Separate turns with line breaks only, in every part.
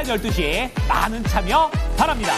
밤 12시 많은 참여 바랍니다.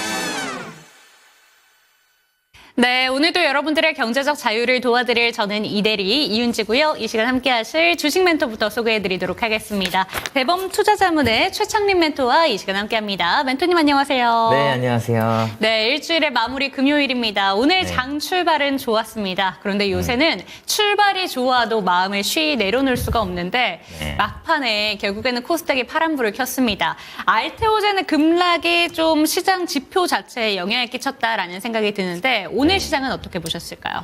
네, 오늘도 여러분들의 경제적 자유를 도와드릴 저는 이대리 이윤지고요. 이 시간 함께하실 주식 멘토부터 소개해드리도록 하겠습니다. 대범 투자자문의 최창림 멘토와 이 시간 함께합니다. 멘토님 안녕하세요.
네, 안녕하세요.
네, 일주일의 마무리 금요일입니다. 오늘
네.
장 출발은 좋았습니다. 그런데 요새는 출발이 좋아도 마음을 쉬 내려놓을 수가 없는데
네.
막판에 결국에는 코스닥이 파란불을 켰습니다. 알테오젠의 급락이 좀 시장 지표 자체에 영향을 끼쳤다라는 생각이 드는데 오늘 시장은 어떻게 보셨을까요?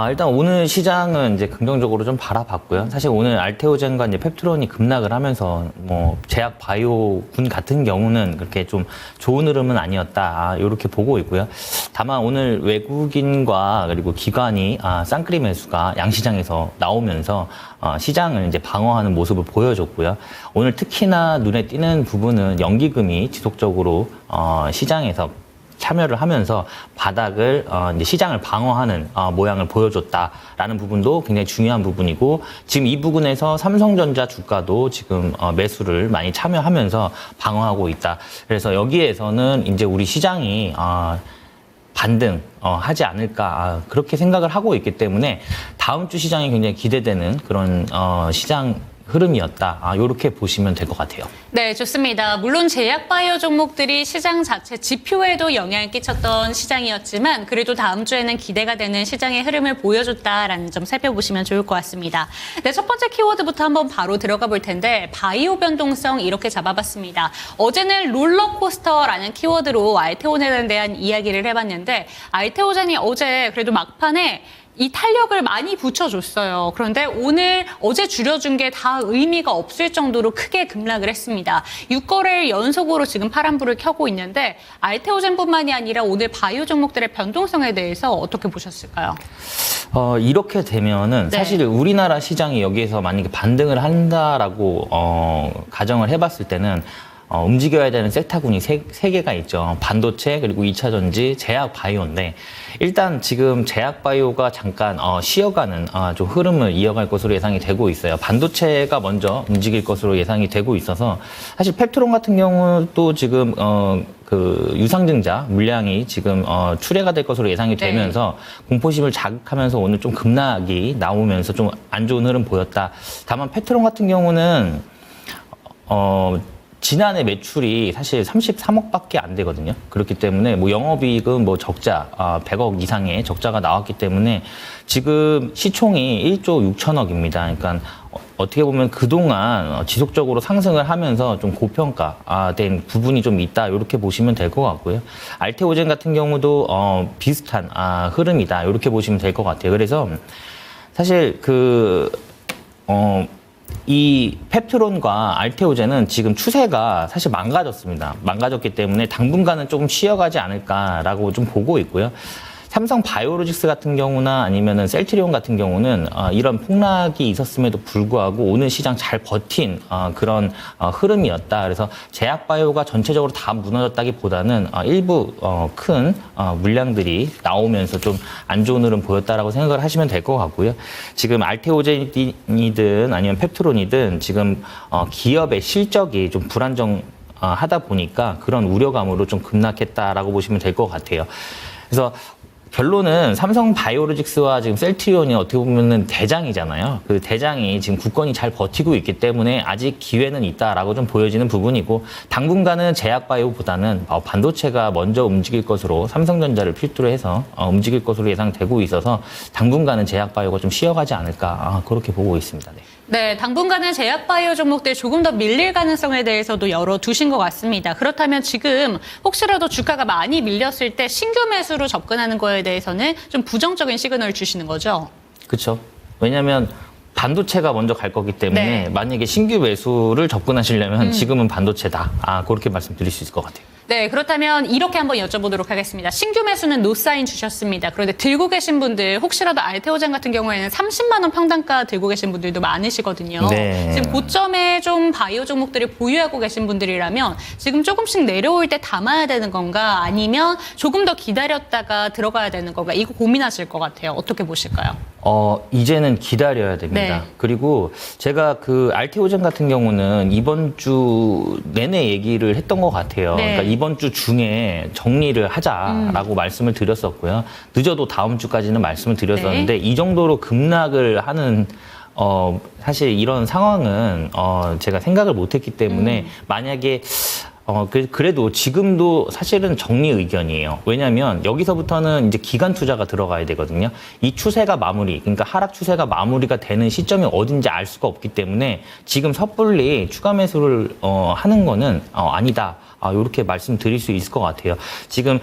일단 오늘 시장은 이제 긍정적으로 좀 바라봤고요. 사실 오늘 알테오젠과 이제 펩트론이 급락을 하면서 뭐 제약 바이오군 같은 경우는 그렇게 좀 좋은 흐름은 아니었다. 이렇게 보고 있고요. 다만 오늘 외국인과 그리고 기관이 쌍끌이 매수가 양시장에서 나오면서 시장을 이제 방어하는 모습을 보여줬고요. 오늘 특히나 눈에 띄는 부분은 연기금이 지속적으로 시장에서 참여를 하면서 바닥을 이제 시장을 방어하는 모양을 보여줬다라는 부분도 굉장히 중요한 부분이고 지금 이 부분에서 삼성전자 주가도 지금 매수를 많이 참여하면서 방어하고 있다. 그래서 여기에서는 이제 우리 시장이 반등 하지 않을까 그렇게 생각을 하고 있기 때문에 다음 주 시장이 굉장히 기대되는 그런 시장 흐름이었다. 이렇게 보시면 될 것 같아요.
네, 좋습니다. 물론 제약 바이오 종목들이 시장 자체 지표에도 영향을 끼쳤던 시장이었지만 그래도 다음 주에는 기대가 되는 시장의 흐름을 보여줬다라는 점 살펴보시면 좋을 것 같습니다. 네, 첫 번째 키워드부터 한번 바로 들어가 볼 텐데 바이오 변동성 이렇게 잡아봤습니다. 어제는 롤러코스터라는 키워드로 알테오젠에 대한 이야기를 해봤는데 알테오젠이 어제 그래도 막판에 이 탄력을 많이 붙여줬어요. 그런데 어제 줄여준 게 다 의미가 없을 정도로 크게 급락을 했습니다. 6거래일 연속으로 지금 파란불을 켜고 있는데 알테오젠뿐만이 아니라 오늘 바이오 종목들의 변동성에 대해서 어떻게 보셨을까요?
이렇게 되면은
네.
사실 우리나라 시장이 여기에서 만약에 반등을 한다라고 가정을 해봤을 때는 움직여야 되는 섹터군이 세 개가 있죠. 반도체, 그리고 2차 전지, 제약 바이오인데 일단 지금 제약 바이오가 잠깐 쉬어가는 좀 흐름을 이어갈 것으로 예상이 되고 있어요. 반도체가 먼저 움직일 것으로 예상이 되고 있어서 사실 펩트론 같은 경우도 지금 그 유상증자 물량이 지금 출회가 될 것으로 예상이 되면서 공포심을 자극하면서 오늘 좀 급락이 나오면서 좀 안 좋은 흐름 보였다. 다만 펩트론 같은 경우는 지난해 매출이 사실 33억밖에 안 되거든요. 그렇기 때문에 뭐 영업이익은 뭐 적자 100억 이상의 적자가 나왔기 때문에 지금 시총이 1조 6천억입니다. 그러니까 어떻게 보면 그동안 지속적으로 상승을 하면서 좀 고평가된 부분이 좀 있다. 이렇게 보시면 될 것 같고요. 알테오젠 같은 경우도 비슷한 흐름이다. 이렇게 보시면 될 것 같아요. 그래서 사실 이 펩트론과 알테오젠은 지금 추세가 사실 망가졌습니다. 망가졌기 때문에 당분간은 조금 쉬어가지 않을까라고 좀 보고 있고요. 삼성 바이오로직스 같은 경우나 아니면은 셀트리온 같은 경우는 이런 폭락이 있었음에도 불구하고 오늘 시장 잘 버틴 그런 흐름이었다. 그래서 제약 바이오가 전체적으로 다 무너졌다기보다는 일부 큰 물량들이 나오면서 좀 안 좋은 흐름 보였다라고 생각을 하시면 될 것 같고요. 지금 알테오젠이든 아니면 펩트론이든 지금 기업의 실적이 좀 불안정하다 보니까 그런 우려감으로 좀 급락했다라고 보시면 될 것 같아요. 그래서 결론은 삼성 바이오로직스와 지금 셀트리온이 어떻게 보면은 대장이잖아요. 그 대장이 지금 굳건히 잘 버티고 있기 때문에 아직 기회는 있다라고 좀 보여지는 부분이고 당분간은 제약 바이오보다는 반도체가 먼저 움직일 것으로 삼성전자를 필두로 해서 움직일 것으로 예상되고 있어서 당분간은 제약 바이오가 좀 쉬어가지 않을까 그렇게 보고 있습니다. 네.
네, 당분간은 제약 바이오 종목들 조금 더 밀릴 가능성에 대해서도 열어두신 것 같습니다. 그렇다면 지금 혹시라도 주가가 많이 밀렸을 때 신규 매수로 접근하는 거에 대해서는 좀 부정적인 시그널을 주시는 거죠?
그렇죠. 왜냐하면 반도체가 먼저 갈 거기 때문에 만약에 신규 매수를 접근하시려면 지금은 반도체다. 그렇게 말씀드릴 수 있을 것 같아요.
네, 그렇다면 이렇게 한번 여쭤보도록 하겠습니다. 신규 매수는 노사인 주셨습니다. 그런데 들고 계신 분들 혹시라도 알테오젠 같은 경우에는 30만 원 평단가 들고 계신 분들도 많으시거든요.
네.
지금 고점에 좀 바이오 종목들을 보유하고 계신 분들이라면 지금 조금씩 내려올 때 담아야 되는 건가 아니면 조금 더 기다렸다가 들어가야 되는 건가 이거 고민하실 것 같아요. 어떻게 보실까요?
이제는 기다려야 됩니다.
네.
그리고 제가 그 알테오젠 같은 경우는 이번 주 내내 얘기를 했던 것 같아요.
네.
그러니까 이번 주 중에 정리를 하자라고 말씀을 드렸었고요. 늦어도 다음 주까지는 말씀을 드렸었는데 이 정도로 급락을 하는 사실 이런 상황은 제가 생각을 못했기 때문에 만약에 그래도 지금도 사실은 정리 의견이에요. 왜냐하면 여기서부터는 이제 기간 투자가 들어가야 되거든요. 이 추세가 그러니까 하락 추세가 마무리가 되는 시점이 어딘지 알 수가 없기 때문에 지금 섣불리 추가 매수를 하는 거는 아니다. 이렇게 말씀드릴 수 있을 것 같아요. 지금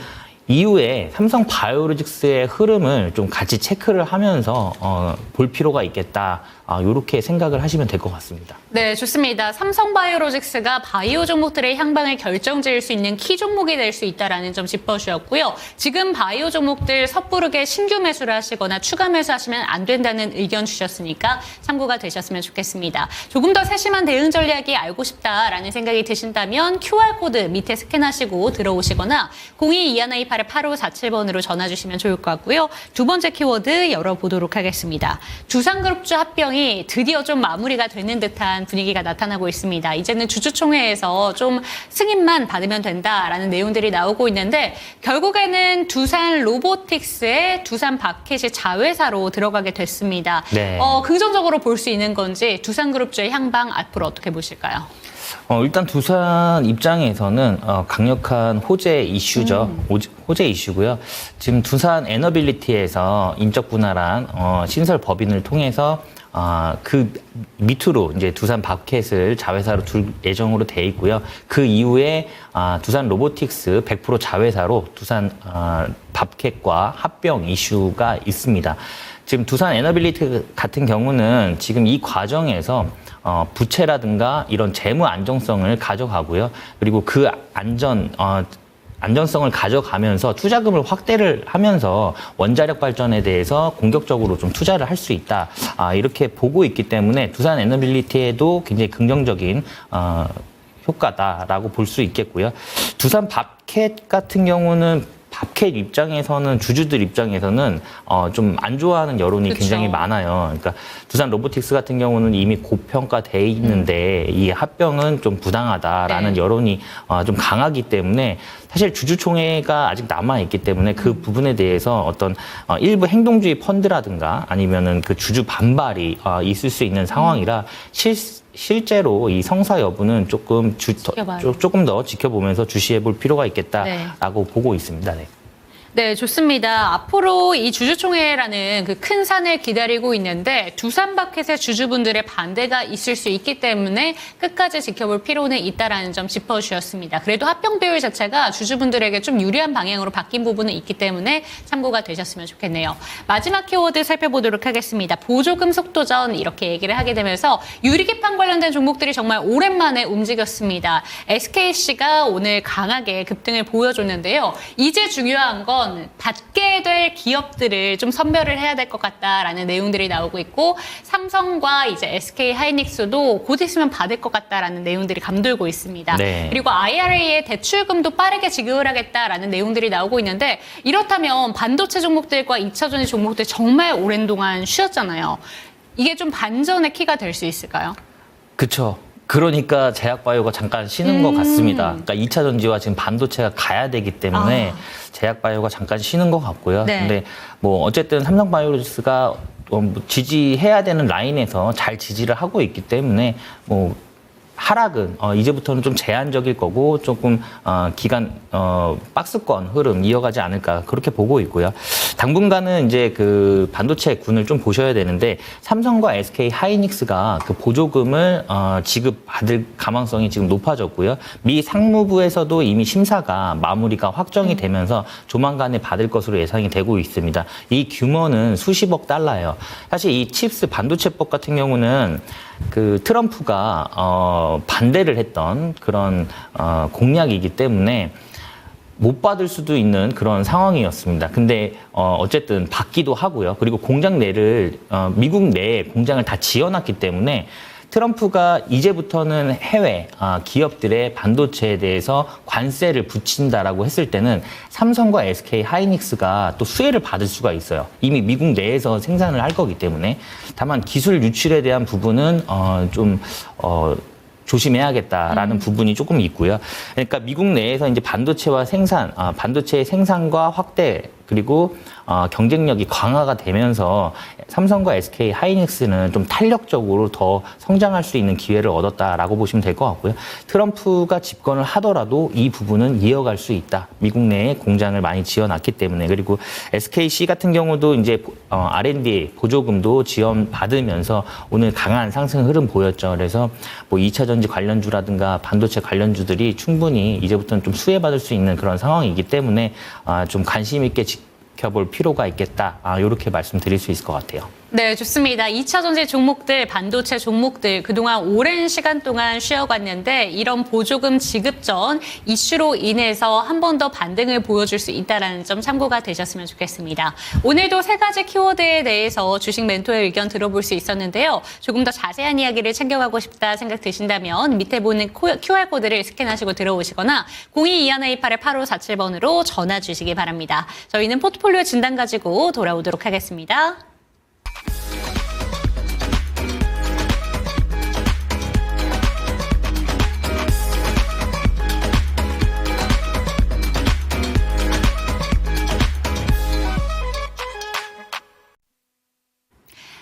이후에 삼성 바이오로직스의 흐름을 좀 같이 체크를 하면서 볼 필요가 있겠다. 이렇게 생각을 하시면 될 것 같습니다.
네, 좋습니다. 삼성바이오로직스가 바이오 종목들의 향방을 결정지을 수 있는 키 종목이 될 수 있다라는 점 짚어주셨고요. 지금 바이오 종목들 섣부르게 신규 매수를 하시거나 추가 매수하시면 안 된다는 의견 주셨으니까 참고가 되셨으면 좋겠습니다. 조금 더 세심한 대응 전략이 알고 싶다라는 생각이 드신다면 QR코드 밑에 스캔하시고 들어오시거나 022128-8547번으로 전화 주시면 좋을 것 같고요. 두 번째 키워드 열어보도록 하겠습니다. 두산그룹주 합병이 드디어 좀 마무리가 되는 듯한 분위기가 나타나고 있습니다. 이제는 주주총회에서 좀 승인만 받으면 된다라는 내용들이 나오고 있는데 결국에는 두산 로보틱스의 두산 바켓이 자회사로 들어가게 됐습니다.
네.
긍정적으로 볼 수 있는 건지 두산그룹주의 향방 앞으로 어떻게 보실까요?
일단 두산 입장에서는 강력한 호재 이슈죠. 호재 이슈고요. 지금 두산 에너빌리티에서 인적 분할한 신설 법인을 통해서 그 밑으로 이제 두산 바켓을 자회사로 둘 예정으로 돼 있고요. 그 이후에 두산 로보틱스 100% 자회사로 두산 바켓과 합병 이슈가 있습니다. 지금 두산 에너빌리티 같은 경우는 지금 이 과정에서 부채라든가 이런 재무 안정성을 가져가고요. 그리고 그 안전성을 가져가면서 투자금을 확대를 하면서 원자력 발전에 대해서 공격적으로 좀 투자를 할 수 있다. 이렇게 보고 있기 때문에 두산 에너빌리티에도 굉장히 긍정적인 효과다라고 볼 수 있겠고요. 두산 바켓 같은 경우는 바켓 입장에서는 주주들 입장에서는 좀 안 좋아하는 여론이
그쵸.
굉장히 많아요. 그러니까 두산 로보틱스 같은 경우는 이미 고평가돼 있는데 이 합병은 좀 부당하다라는
네.
여론이 좀 강하기 때문에 사실 주주총회가 아직 남아 있기 때문에 그 부분에 대해서 어떤 일부 행동주의 펀드라든가 아니면은 그 주주 반발이 있을 수 있는 상황이라 실제로 이 성사 여부는 조금 조금 더 지켜보면서 주시해 볼 필요가 있겠다라고 보고 있습니다. 네.
네, 좋습니다. 앞으로 이 주주총회라는 그 큰 산을 기다리고 있는데 두산바켓의 주주분들의 반대가 있을 수 있기 때문에 끝까지 지켜볼 필요는 있다라는 점 짚어주셨습니다. 그래도 합병 비율 자체가 주주분들에게 좀 유리한 방향으로 바뀐 부분은 있기 때문에 참고가 되셨으면 좋겠네요. 마지막 키워드 살펴보도록 하겠습니다. 보조금 속도전 이렇게 얘기를 하게 되면서 유리기판 관련된 종목들이 정말 오랜만에 움직였습니다. SKC가 오늘 강하게 급등을 보여줬는데요. 이제 중요한 건 받게 될 기업들을 좀 선별을 해야 될 것 같다라는 내용들이 나오고 있고 삼성과 이제 SK 하이닉스도 곧 있으면 받을 것 같다라는 내용들이 감돌고 있습니다.
네.
그리고 IRA의 대출금도 빠르게 지급을 하겠다라는 내용들이 나오고 있는데 이렇다면 반도체 종목들과 2차전지 종목들 정말 오랜 동안 쉬었잖아요. 이게 좀 반전의 키가 될 수 있을까요?
그렇죠. 그러니까 제약바이오가 잠깐 쉬는 것 같습니다. 그러니까 2차 전지와 지금 반도체가 가야 되기 때문에 제약바이오가 잠깐 쉬는 것 같고요.
네.
근데 뭐 어쨌든 삼성바이오로직스가 지지해야 되는 라인에서 잘 지지를 하고 있기 때문에 뭐 하락은 이제부터는 좀 제한적일 거고 조금 기간 박스권 흐름 이어가지 않을까 그렇게 보고 있고요. 당분간은 이제 그 반도체 군을 좀 보셔야 되는데 삼성과 SK 하이닉스가 그 보조금을 지급받을 가망성이 지금 높아졌고요. 미 상무부에서도 이미 심사가 마무리가 확정이 되면서 조만간에 받을 것으로 예상이 되고 있습니다. 이 규모는 수십억 달러예요. 사실 이 칩스 반도체법 같은 경우는 그 트럼프가 반대를 했던 그런 공약이기 때문에 못 받을 수도 있는 그런 상황이었습니다. 근데 어쨌든 받기도 하고요. 그리고 공장 내를 미국 내에 공장을 다 지어놨기 때문에 트럼프가 이제부터는 해외 기업들의 반도체에 대해서 관세를 붙인다라고 했을 때는 삼성과 SK 하이닉스가 또 수혜를 받을 수가 있어요. 이미 미국 내에서 생산을 할 거기 때문에. 다만 기술 유출에 대한 부분은 조심해야겠다라는 부분이 조금 있고요. 그러니까 미국 내에서 이제 반도체와 반도체의 생산과 확대 그리고 경쟁력이 강화가 되면서 삼성과 SK 하이닉스는 좀 탄력적으로 더 성장할 수 있는 기회를 얻었다라고 보시면 될 것 같고요. 트럼프가 집권을 하더라도 이 부분은 이어갈 수 있다. 미국 내에 공장을 많이 지어놨기 때문에. 그리고 SKC 같은 경우도 이제 R&D 보조금도 지원받으면서 오늘 강한 상승 흐름 보였죠. 그래서 뭐 2차 전지 관련주라든가 반도체 관련주들이 충분히 이제부터는 좀 수혜받을 수 있는 그런 상황이기 때문에 좀 관심 있게 지켜볼 필요가 있겠다. 이렇게 말씀드릴 수 있을 것 같아요.
네, 좋습니다. 2차 전지 종목들, 반도체 종목들 그동안 오랜 시간 동안 쉬어갔는데 이런 보조금 지급 전 이슈로 인해서 한 번 더 반등을 보여줄 수 있다는 점 참고가 되셨으면 좋겠습니다. 오늘도 세 가지 키워드에 대해서 주식 멘토의 의견 들어볼 수 있었는데요. 조금 더 자세한 이야기를 챙겨가고 싶다 생각 드신다면 밑에 보는 QR코드를 스캔하시고 들어오시거나 022128-8547번으로 전화 주시기 바랍니다. 저희는 포트폴리오 진단 가지고 돌아오도록 하겠습니다.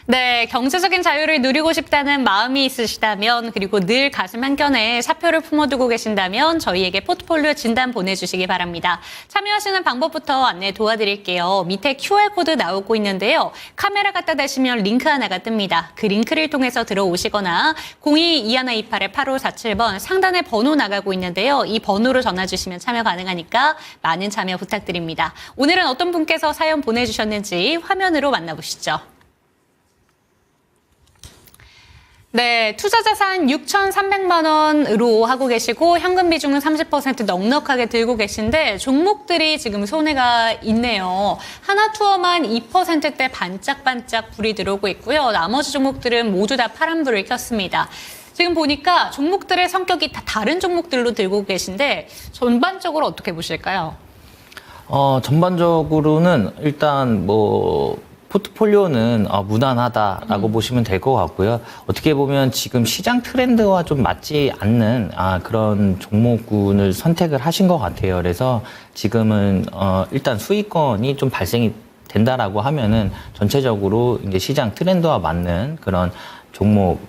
네, 경제적인 자유를 누리고 싶다는 마음이 있으시다면 그리고 늘 가슴 한켠에 사표를 품어두고 계신다면 저희에게 포트폴리오 진단 보내주시기 바랍니다. 참여하시는 방법부터 안내 도와드릴게요. 밑에 QR코드 나오고 있는데요. 카메라 갖다 대시면 링크 하나가 뜹니다. 그 링크를 통해서 들어오시거나 022128-8547번 상단에 번호 나가고 있는데요. 이 번호로 전화 주시면 참여 가능하니까 많은 참여 부탁드립니다. 오늘은 어떤 분께서 사연 보내주셨는지 화면으로 만나보시죠. 네, 투자 자산 6,300만 원으로 하고 계시고 현금 비중은 30% 넉넉하게 들고 계신데 종목들이 지금 손해가 있네요. 하나투어만 2%대 반짝반짝 불이 들어오고 있고요. 나머지 종목들은 모두 다 파란불을 켰습니다. 지금 보니까 종목들의 성격이 다 다른 종목들로 들고 계신데 전반적으로 어떻게 보실까요?
전반적으로는 일단 포트폴리오는 무난하다라고 보시면 될 것 같고요. 어떻게 보면 지금 시장 트렌드와 좀 맞지 않는 그런 종목군을 선택을 하신 것 같아요. 그래서 지금은 일단 수익권이 좀 발생이 된다라고 하면은 전체적으로 이제 시장 트렌드와 맞는 그런 종목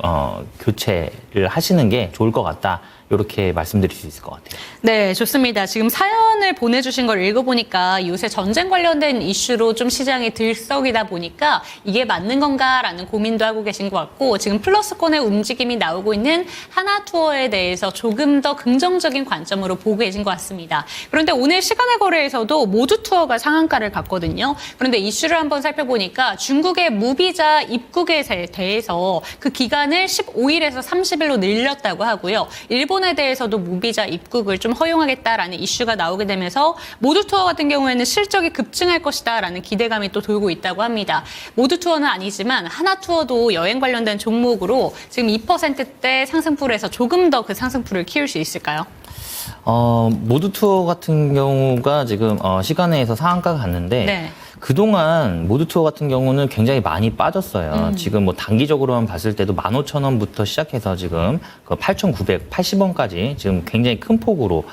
교체를 하시는 게 좋을 것 같다. 이렇게 말씀드릴 수 있을 것 같아요.
네, 좋습니다. 지금 사연을 보내주신 걸 읽어보니까 요새 전쟁 관련된 이슈로 좀 시장이 들썩이다 보니까 이게 맞는 건가라는 고민도 하고 계신 것 같고 지금 플러스권의 움직임이 나오고 있는 하나투어에 대해서 조금 더 긍정적인 관점으로 보고 계신 것 같습니다. 그런데 오늘 시간의 거래에서도 모두투어가 상한가를 갔거든요. 그런데 이슈를 한번 살펴보니까 중국의 무비자 입국에 대해서 그 기간을 15일에서 30일로 늘렸다고 하고요. 일본에 대해서도 무비자 입국을 좀 허용하겠다라는 이슈가 나오게 되면서 모두투어 같은 경우에는 실적이 급증할 것이다라는 기대감이 또 돌고 있다고 합니다. 모두투어는 아니지만 하나투어도 여행 관련된 종목으로 지금 2%대 상승풀에서 조금 더 그 상승풀을 키울 수 있을까요?
모두투어 같은 경우가 지금 시간에서 상한가가 갔는데
네.
그동안 모두투어 같은 경우는 굉장히 많이 빠졌어요. 지금 뭐 단기적으로만 봤을 때도 15,000원부터 시작해서 지금 그 8,980원까지 지금 굉장히 큰 폭으로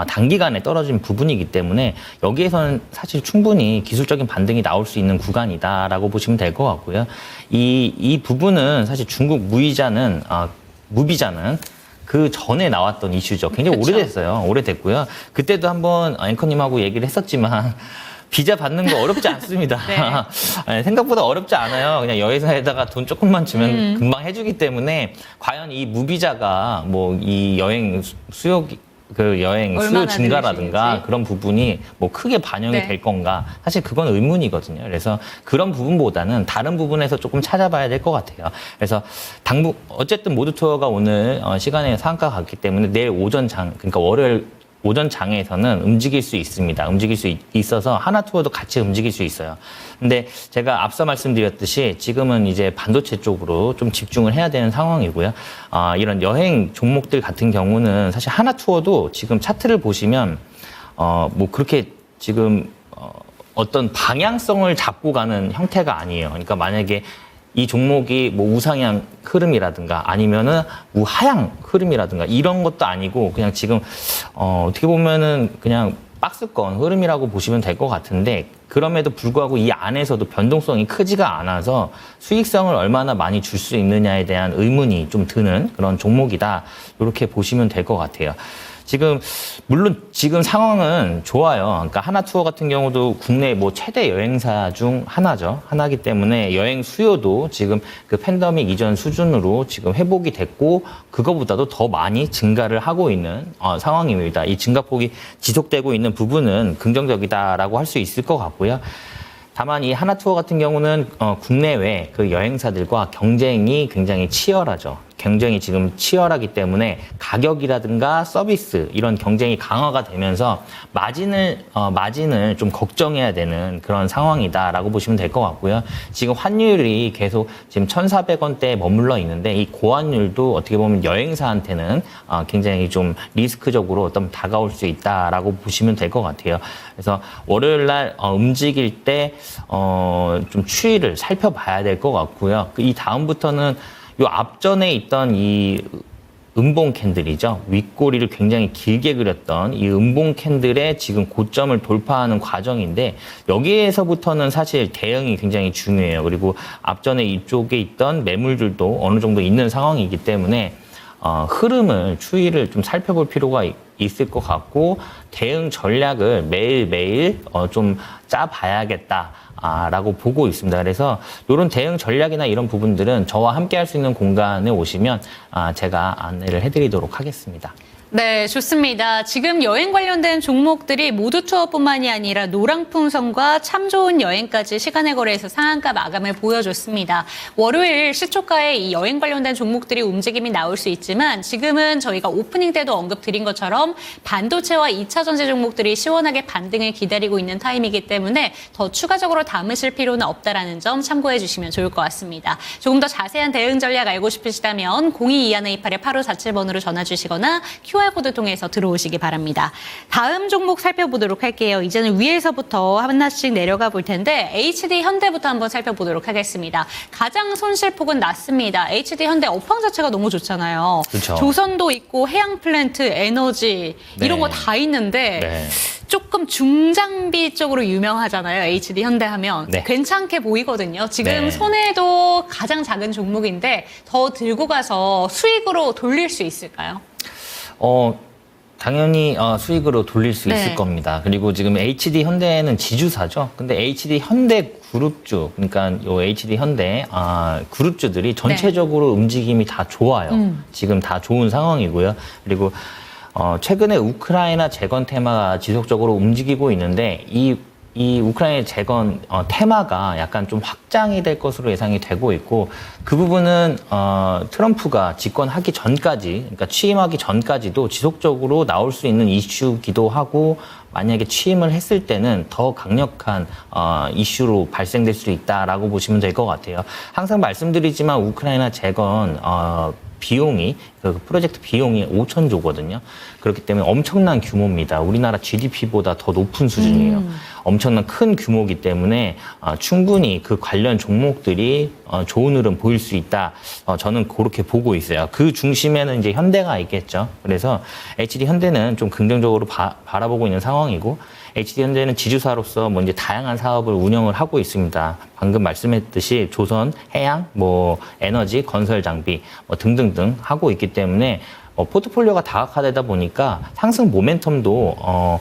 단기간에 떨어진 부분이기 때문에 여기에서는 사실 충분히 기술적인 반등이 나올 수 있는 구간이다라고 보시면 될 것 같고요. 이 부분은 사실 중국 무비자는 그 전에 나왔던 이슈죠. 굉장히
그쵸.
오래됐어요. 오래됐고요. 그때도 한번 앵커님하고 얘기를 했었지만 비자 받는 거 어렵지 않습니다.
네.
생각보다 어렵지 않아요. 그냥 여행사에다가 돈 조금만 주면 금방 해주기 때문에 과연 이 무비자가 뭐 이 여행 수요
얼마나
증가라든가
늘리시는지.
그런 부분이 뭐 크게 반영이
네.
될 건가 사실 그건 의문이거든요. 그래서 그런 부분보다는 다른 부분에서 조금 찾아봐야 될 것 같아요. 그래서 어쨌든 모두투어가 오늘 시간에 상한가 갔기 때문에 내일 오전 그러니까 월요일 오전 장에서는 움직일 수 있습니다. 움직일 수 있어서 하나투어도 같이 움직일 수 있어요. 근데 제가 앞서 말씀드렸듯이 지금은 이제 반도체 쪽으로 좀 집중을 해야 되는 상황이고요. 이런 여행 종목들 같은 경우는 사실 하나투어도 지금 차트를 보시면 뭐 그렇게 지금 어떤 방향성을 잡고 가는 형태가 아니에요. 그러니까 만약에 이 종목이 뭐 우상향 흐름이라든가 아니면은 우하향 흐름이라든가 이런 것도 아니고 그냥 지금 어떻게 보면은 그냥 박스권 흐름이라고 보시면 될 것 같은데 그럼에도 불구하고 이 안에서도 변동성이 크지가 않아서 수익성을 얼마나 많이 줄 수 있느냐에 대한 의문이 좀 드는 그런 종목이다. 이렇게 보시면 될 것 같아요. 지금 물론 지금 상황은 좋아요. 그러니까 하나투어 같은 경우도 국내 뭐 최대 여행사 중 하나기 때문에 여행 수요도 지금 그 팬데믹 이전 수준으로 지금 회복이 됐고 그거보다도 더 많이 증가를 하고 있는 상황입니다. 이 증가폭이 지속되고 있는 부분은 긍정적이다라고 할 수 있을 것 같고요. 다만 이 하나투어 같은 경우는 국내외 그 여행사들과 경쟁이 굉장히 치열하죠. 경쟁이 지금 치열하기 때문에 가격이라든가 서비스 이런 경쟁이 강화가 되면서 마진을 좀 걱정해야 되는 그런 상황이다라고 보시면 될 것 같고요. 지금 환율이 계속 지금 1,400원대에 머물러 있는데 이 고환율도 어떻게 보면 여행사한테는 굉장히 좀 리스크적으로 어떤 다가올 수 있다라고 보시면 될 것 같아요. 그래서 월요일 날 움직일 때 좀 추이를 살펴봐야 될 것 같고요. 이 다음부터는 요 앞전에 있던 이 음봉 캔들이죠. 윗꼬리를 굉장히 길게 그렸던 이 음봉 캔들의 지금 고점을 돌파하는 과정인데 여기에서부터는 사실 대응이 굉장히 중요해요. 그리고 앞전에 이쪽에 있던 매물들도 어느 정도 있는 상황이기 때문에 추이를 좀 살펴볼 필요가 있을 것 같고 대응 전략을 매일매일 좀 짜봐야겠다. 라고 보고 있습니다. 그래서 이런 대응 전략이나 이런 부분들은 저와 함께 할 수 있는 공간에 오시면 제가 안내를 해드리도록 하겠습니다.
네, 좋습니다. 지금 여행 관련된 종목들이 모두 투어뿐만이 아니라 노랑풍선과 참 좋은 여행까지 시간의 거래에서 상한가 마감을 보여줬습니다. 월요일 시초가에 이 여행 관련된 종목들이 움직임이 나올 수 있지만 지금은 저희가 오프닝 때도 언급드린 것처럼 반도체와 2차 전지 종목들이 시원하게 반등을 기다리고 있는 타임이기 때문에 더 추가적으로 담으실 필요는 없다라는 점 참고해 주시면 좋을 것 같습니다. 조금 더 자세한 대응 전략 알고 싶으시다면 022128-8547번으로 전화 주시거나 QR코드 통해서 들어오시기 바랍니다. 다음 종목 살펴보도록 할게요. 이제는 위에서부터 하나씩 내려가 볼 텐데 HD 현대부터 한번 살펴보도록 하겠습니다. 가장 손실폭은 낮습니다. HD 현대 업황 자체가 너무 좋잖아요.
그렇죠.
조선도 있고 해양 플랜트, 에너지 이런 거 다 있는데
네.
조금 중장비 쪽으로 유명하잖아요. HD 현대 하면.
네.
괜찮게 보이거든요. 지금
네.
손해도 가장 작은 종목인데 더 들고 가서 수익으로 돌릴 수 있을까요?
당연히 수익으로 돌릴 수
네.
있을 겁니다. 그리고 지금 HD 현대는 지주사죠. 근데 HD 현대 그룹주, 그러니까 요 HD 현대 그룹주들이 전체적으로 움직임이 다 좋아요. 지금 다 좋은 상황이고요. 그리고 최근에 우크라이나 재건 테마가 지속적으로 움직이고 있는데 이 우크라이나 재건 테마가 약간 좀 확장이 될 것으로 예상이 되고 있고 그 부분은 트럼프가 집권하기 전까지, 그러니까 취임하기 전까지도 지속적으로 나올 수 있는 이슈기도 하고 만약에 취임을 했을 때는 더 강력한 이슈로 발생될 수 있다라고 보시면 될 것 같아요. 항상 말씀드리지만 우크라이나 재건 비용이 그 프로젝트 비용이 5천조거든요. 그렇기 때문에 엄청난 규모입니다. 우리나라 GDP보다 더 높은 수준이에요. 엄청난 큰 규모이기 때문에 충분히 그 관련 종목들이 좋은 흐름 보일 수 있다. 저는 그렇게 보고 있어요. 그 중심에는 이제 현대가 있겠죠. 그래서 HD 현대는 좀 긍정적으로 바라보고 있는 상황이고 HD 현대는 지주사로서 뭐 이제 다양한 사업을 운영을 하고 있습니다. 방금 말씀했듯이 조선, 해양, 뭐 에너지, 건설 장비 뭐 등등등 하고 있기 때문에 포트폴리오가 다각화되다 보니까 상승 모멘텀도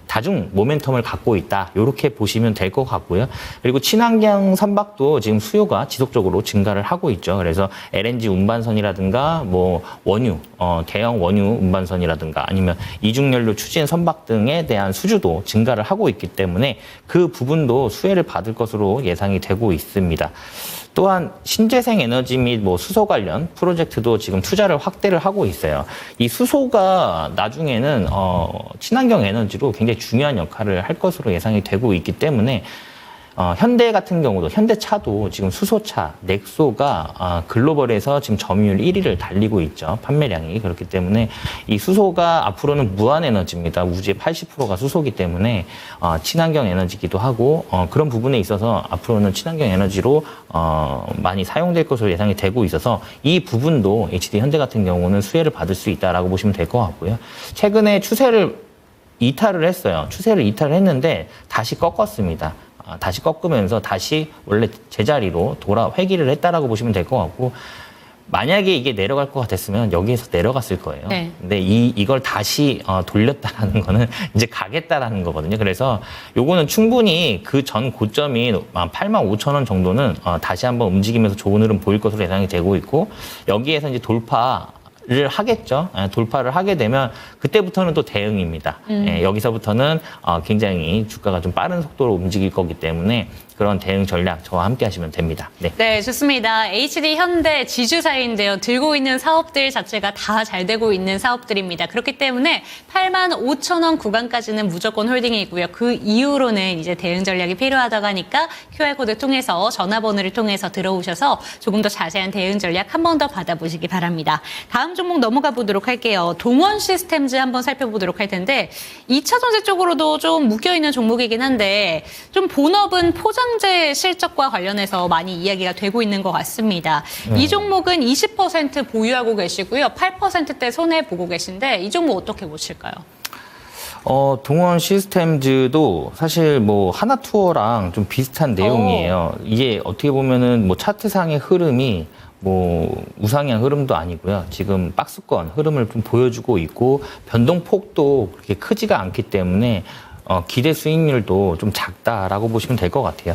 다중 모멘텀을 갖고 있다. 이렇게 보시면 될 것 같고요. 그리고 친환경 선박도 지금 수요가 지속적으로 증가를 하고 있죠. 그래서 LNG 운반선이라든가 뭐 원유, 대형 원유 운반선이라든가 아니면 이중연료 추진 선박 등에 대한 수주도 증가를 하고 있기 때문에 그 부분도 수혜를 받을 것으로 예상이 되고 있습니다. 또한 신재생 에너지 및 뭐 수소 관련 프로젝트도 지금 투자를 확대를 하고 있어요. 이 수소가 나중에는 친환경 에너지로 굉장히 중요한 역할을 할 것으로 예상이 되고 있기 때문에 현대 같은 경우도 현대차도 지금 수소차 넥소가 글로벌에서 지금 점유율 1위를 달리고 있죠. 판매량이. 그렇기 때문에 이 수소가 앞으로는 무한 에너지입니다. 우주의 80%가 수소이기 때문에 친환경 에너지기도 하고 그런 부분에 있어서 앞으로는 친환경 에너지로 많이 사용될 것으로 예상이 되고 있어서 이 부분도 HD 현대 같은 경우는 수혜를 받을 수 있다라고 보시면 될 것 같고요. 최근에 추세를 이탈을 했어요. 추세를 이탈을 했는데 다시 꺾었습니다. 다시 꺾으면서 다시 원래 제자리로 회귀를 했다라고 보시면 될 것 같고, 만약에 이게 내려갈 것 같았으면 여기에서 내려갔을 거예요.
네.
근데 이걸 다시 돌렸다라는 거는 이제 가겠다라는 거거든요. 그래서 요거는 충분히 그 전 고점이 85,000원 정도는 다시 한번 움직이면서 좋은 흐름 보일 것으로 예상이 되고 있고, 여기에서 이제 돌파를 하겠죠. 돌파를 하게 되면 그때부터는 또 대응입니다. 여기서부터는 굉장히 주가가 좀 빠른 속도로 움직일 거기 때문에 그런 대응 전략 저와 함께 하시면 됩니다. 네.
네, 좋습니다. HD 현대 지주사인데요. 들고 있는 사업들 자체가 다 잘 되고 있는 사업들입니다. 그렇기 때문에 85,000원 구간까지는 무조건 홀딩이고요. 그 이후로는 이제 대응 전략이 필요하다고 하니까 QR코드 통해서 전화번호를 통해서 들어오셔서 조금 더 자세한 대응 전략 한 번 더 받아보시기 바랍니다. 다음 종목 넘어가 보도록 할게요. 동원 시스템즈 한번 살펴보도록 할 텐데 2차 전지 쪽으로도 좀 묶여있는 종목이긴 한데 좀 본업은 포장재 실적과 관련해서 많이 이야기가 되고 있는 것 같습니다. 이 종목은 20% 보유하고 계시고요. 8%대 손해보고 계신데 이 종목 어떻게 보실까요?
동원 시스템즈도 사실 뭐 하나투어랑 좀 비슷한 내용이에요. 이게 어떻게 보면은 뭐 차트상의 흐름이 뭐 우상향 흐름도 아니고요. 지금 박스권 흐름을 좀 보여주고 있고 변동폭도 그렇게 크지가 않기 때문에 기대 수익률도 좀 작다라고 보시면 될 것 같아요.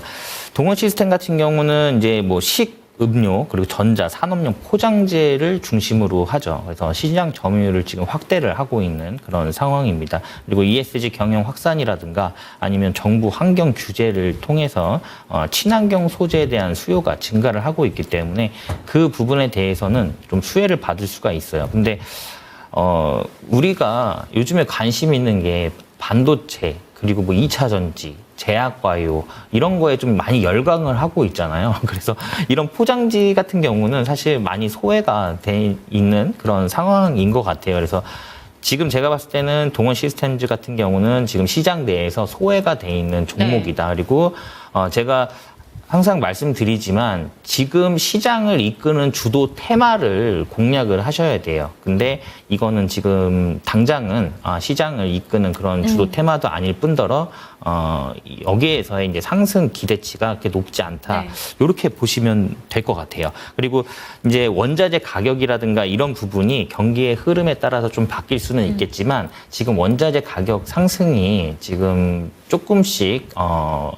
동원 시스템 같은 경우는 이제 뭐 음료 그리고 전자, 산업용 포장재를 중심으로 하죠. 그래서 시장 점유율을 지금 확대를 하고 있는 그런 상황입니다. 그리고 ESG 경영 확산이라든가 아니면 정부 환경 규제를 통해서 친환경 소재에 대한 수요가 증가를 하고 있기 때문에 그 부분에 대해서는 좀 수혜를 받을 수가 있어요. 근데 우리가 요즘에 관심 있는 게 반도체 그리고 뭐 2차 전지, 제약바이오 이런 거에 좀 많이 열광을 하고 있잖아요. 그래서 이런 포장지 같은 경우는 사실 많이 소외가 돼 있는 그런 상황인 것 같아요. 그래서 지금 제가 봤을 때는 동원 시스템즈 같은 경우는 지금 시장 내에서 소외가 돼 있는 종목이다. 네. 그리고 제가 항상 말씀드리지만 지금 시장을 이끄는 주도 테마를 공략을 하셔야 돼요. 근데 이거는 지금 당장은 시장을 이끄는 그런 주도 테마도 아닐 뿐더러 여기에서의 이제 상승 기대치가 그렇게 높지 않다. 네. 이렇게 보시면 될 것 같아요. 그리고 이제 원자재 가격이라든가 이런 부분이 경기의 흐름에 따라서 좀 바뀔 수는 있겠지만 지금 원자재 가격 상승이 지금 조금씩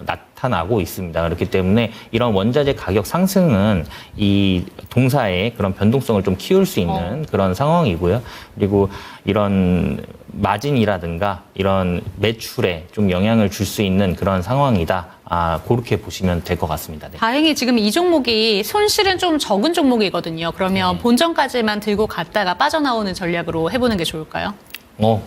나타나고 있습니다. 그렇기 때문에 이런 원자재 가격 상승은 이 동사의 그런 변동성을 좀 키울 수 있는 그런 상황이고요. 그리고 이런 마진이라든가 이런 매출에 좀 영향을 줄 수 있는 그런 상황이다. 그렇게 보시면 될 것 같습니다. 네.
다행히 지금 이 종목이 손실은 좀 적은 종목이거든요. 그러면 본전까지만 들고 갔다가 빠져나오는 전략으로 해보는 게 좋을까요?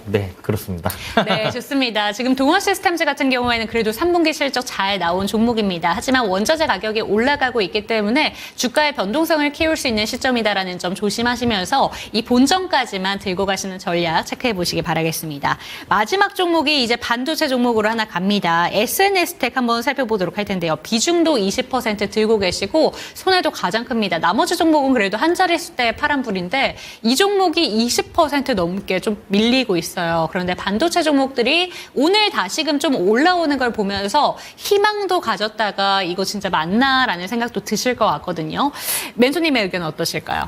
네, 그렇습니다.
네, 좋습니다. 지금 동원 시스템즈 같은 경우에는 그래도 3분기 실적 잘 나온 종목입니다. 하지만 원자재 가격이 올라가고 있기 때문에 주가의 변동성을 키울 수 있는 시점이다라는 점 조심하시면서 이 본전까지만 들고 가시는 전략 체크해 보시기 바라겠습니다. 마지막 종목이 이제 반도체 종목으로 하나 갑니다. SNS텍 한번 살펴보도록 할 텐데요. 비중도 20% 들고 계시고 손해도 가장 큽니다. 나머지 종목은 그래도 한 자릿수대의 파란불인데 이 종목이 20% 넘게 좀 밀리고 있어요. 그런데 반도체 종목들이 오늘 다시금 좀 올라오는 걸 보면서 희망도 가졌다가 이거 진짜 맞나라는 생각도 드실 것 같거든요. 멘토님의 의견은 어떠실까요?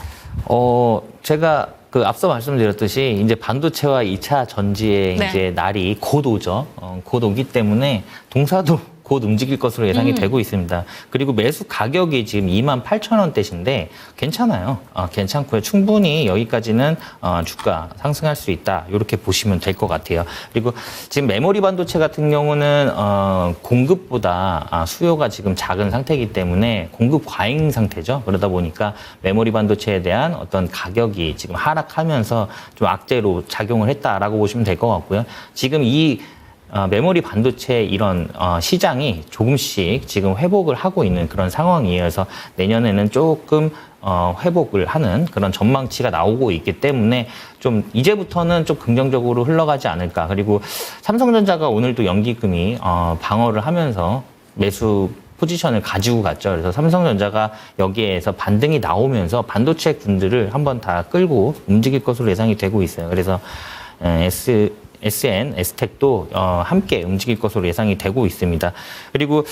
제가 앞서 말씀드렸듯이 이제 반도체와 2차 전지의 이제 날이 곧 오죠. 곧 오기 때문에 동사도 곧 움직일 것으로 예상이 되고 있습니다. 그리고 매수 가격이 지금 28,000원대신데 괜찮아요. 괜찮고요. 충분히 여기까지는 주가 상승할 수 있다. 이렇게 보시면 될 것 같아요. 그리고 지금 메모리 반도체 같은 경우는 공급보다 수요가 지금 작은 상태이기 때문에 공급 과잉 상태죠. 그러다 보니까 메모리 반도체에 대한 어떤 가격이 지금 하락하면서 좀 악재로 작용을 했다라고 보시면 될 것 같고요. 지금 이 메모리 반도체 이런 시장이 조금씩 지금 회복을 하고 있는 그런 상황이어서 내년에는 조금 회복을 하는 그런 전망치가 나오고 있기 때문에 좀 이제부터는 좀 긍정적으로 흘러가지 않을까. 그리고 삼성전자가 오늘도 연기금이 방어를 하면서 매수 포지션을 가지고 갔죠. 그래서 삼성전자가 여기에서 반등이 나오면서 반도체 군들을 한번 다 끌고 움직일 것으로 예상이 되고 있어요. 그래서 SN, S텍도 함께 움직일 것으로 예상이 되고 있습니다. 그리고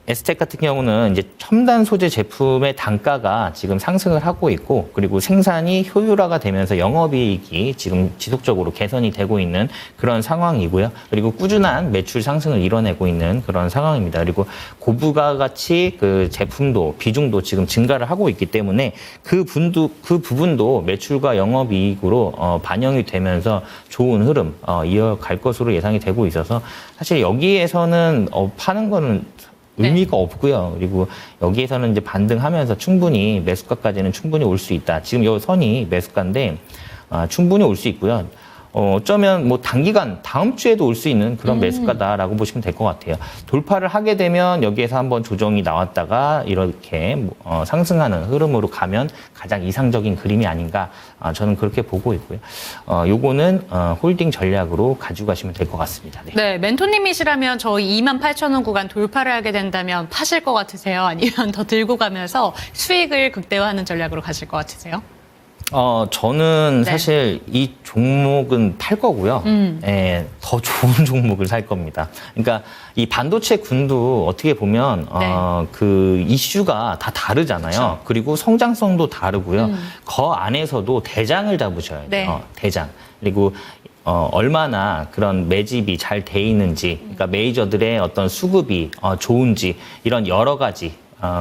S텍 같은 경우는 이제 첨단 소재 제품의 단가가 지금 상승을 하고 있고, 그리고 생산이 효율화가 되면서 영업이익이 지금 지속적으로 개선이 되고 있는 그런 상황이고요. 그리고 꾸준한 매출 상승을 이뤄내고 있는 그런 상황입니다. 그리고 고부가 가치 그 제품도 비중도 지금 증가를 하고 있기 때문에 그 부분도 매출과 영업이익으로 반영이 되면서 좋은 흐름 이어갈 것으로 예상이 되고 있어서 사실 여기에서는 파는 거는 의미가 없고요. 그리고 여기에서는 이제 반등하면서 충분히 매수가까지는 충분히 올 수 있다. 지금 이 선이 매수가인데 충분히 올 수 있고요. 어쩌면 뭐 단기간 다음 주에도 올 수 있는 그런 매수가다라고 보시면 될 것 같아요. 돌파를 하게 되면 여기에서 한번 조정이 나왔다가 이렇게 상승하는 흐름으로 가면 가장 이상적인 그림이 아닌가 저는 그렇게 보고 있고요. 요거는 홀딩 전략으로 가지고 가시면 될 것 같습니다. 네.
네, 멘토님이시라면 저 28,000원 구간 돌파를 하게 된다면 파실 것 같으세요? 아니면 더 들고 가면서 수익을 극대화하는 전략으로 가실 것 같으세요?
저는
네.
사실 이 종목은 팔 거고요. 예, 더 좋은 종목을 살 겁니다. 그러니까 이 반도체 군도 어떻게 보면 그 이슈가 다 다르잖아요.
그렇죠.
그리고 성장성도 다르고요. 그 안에서도 대장을 잡으셔야 돼요.
네.
대장. 그리고 얼마나 그런 매집이 잘 돼 있는지, 그러니까 메이저들의 어떤 수급이 좋은지 이런 여러 가지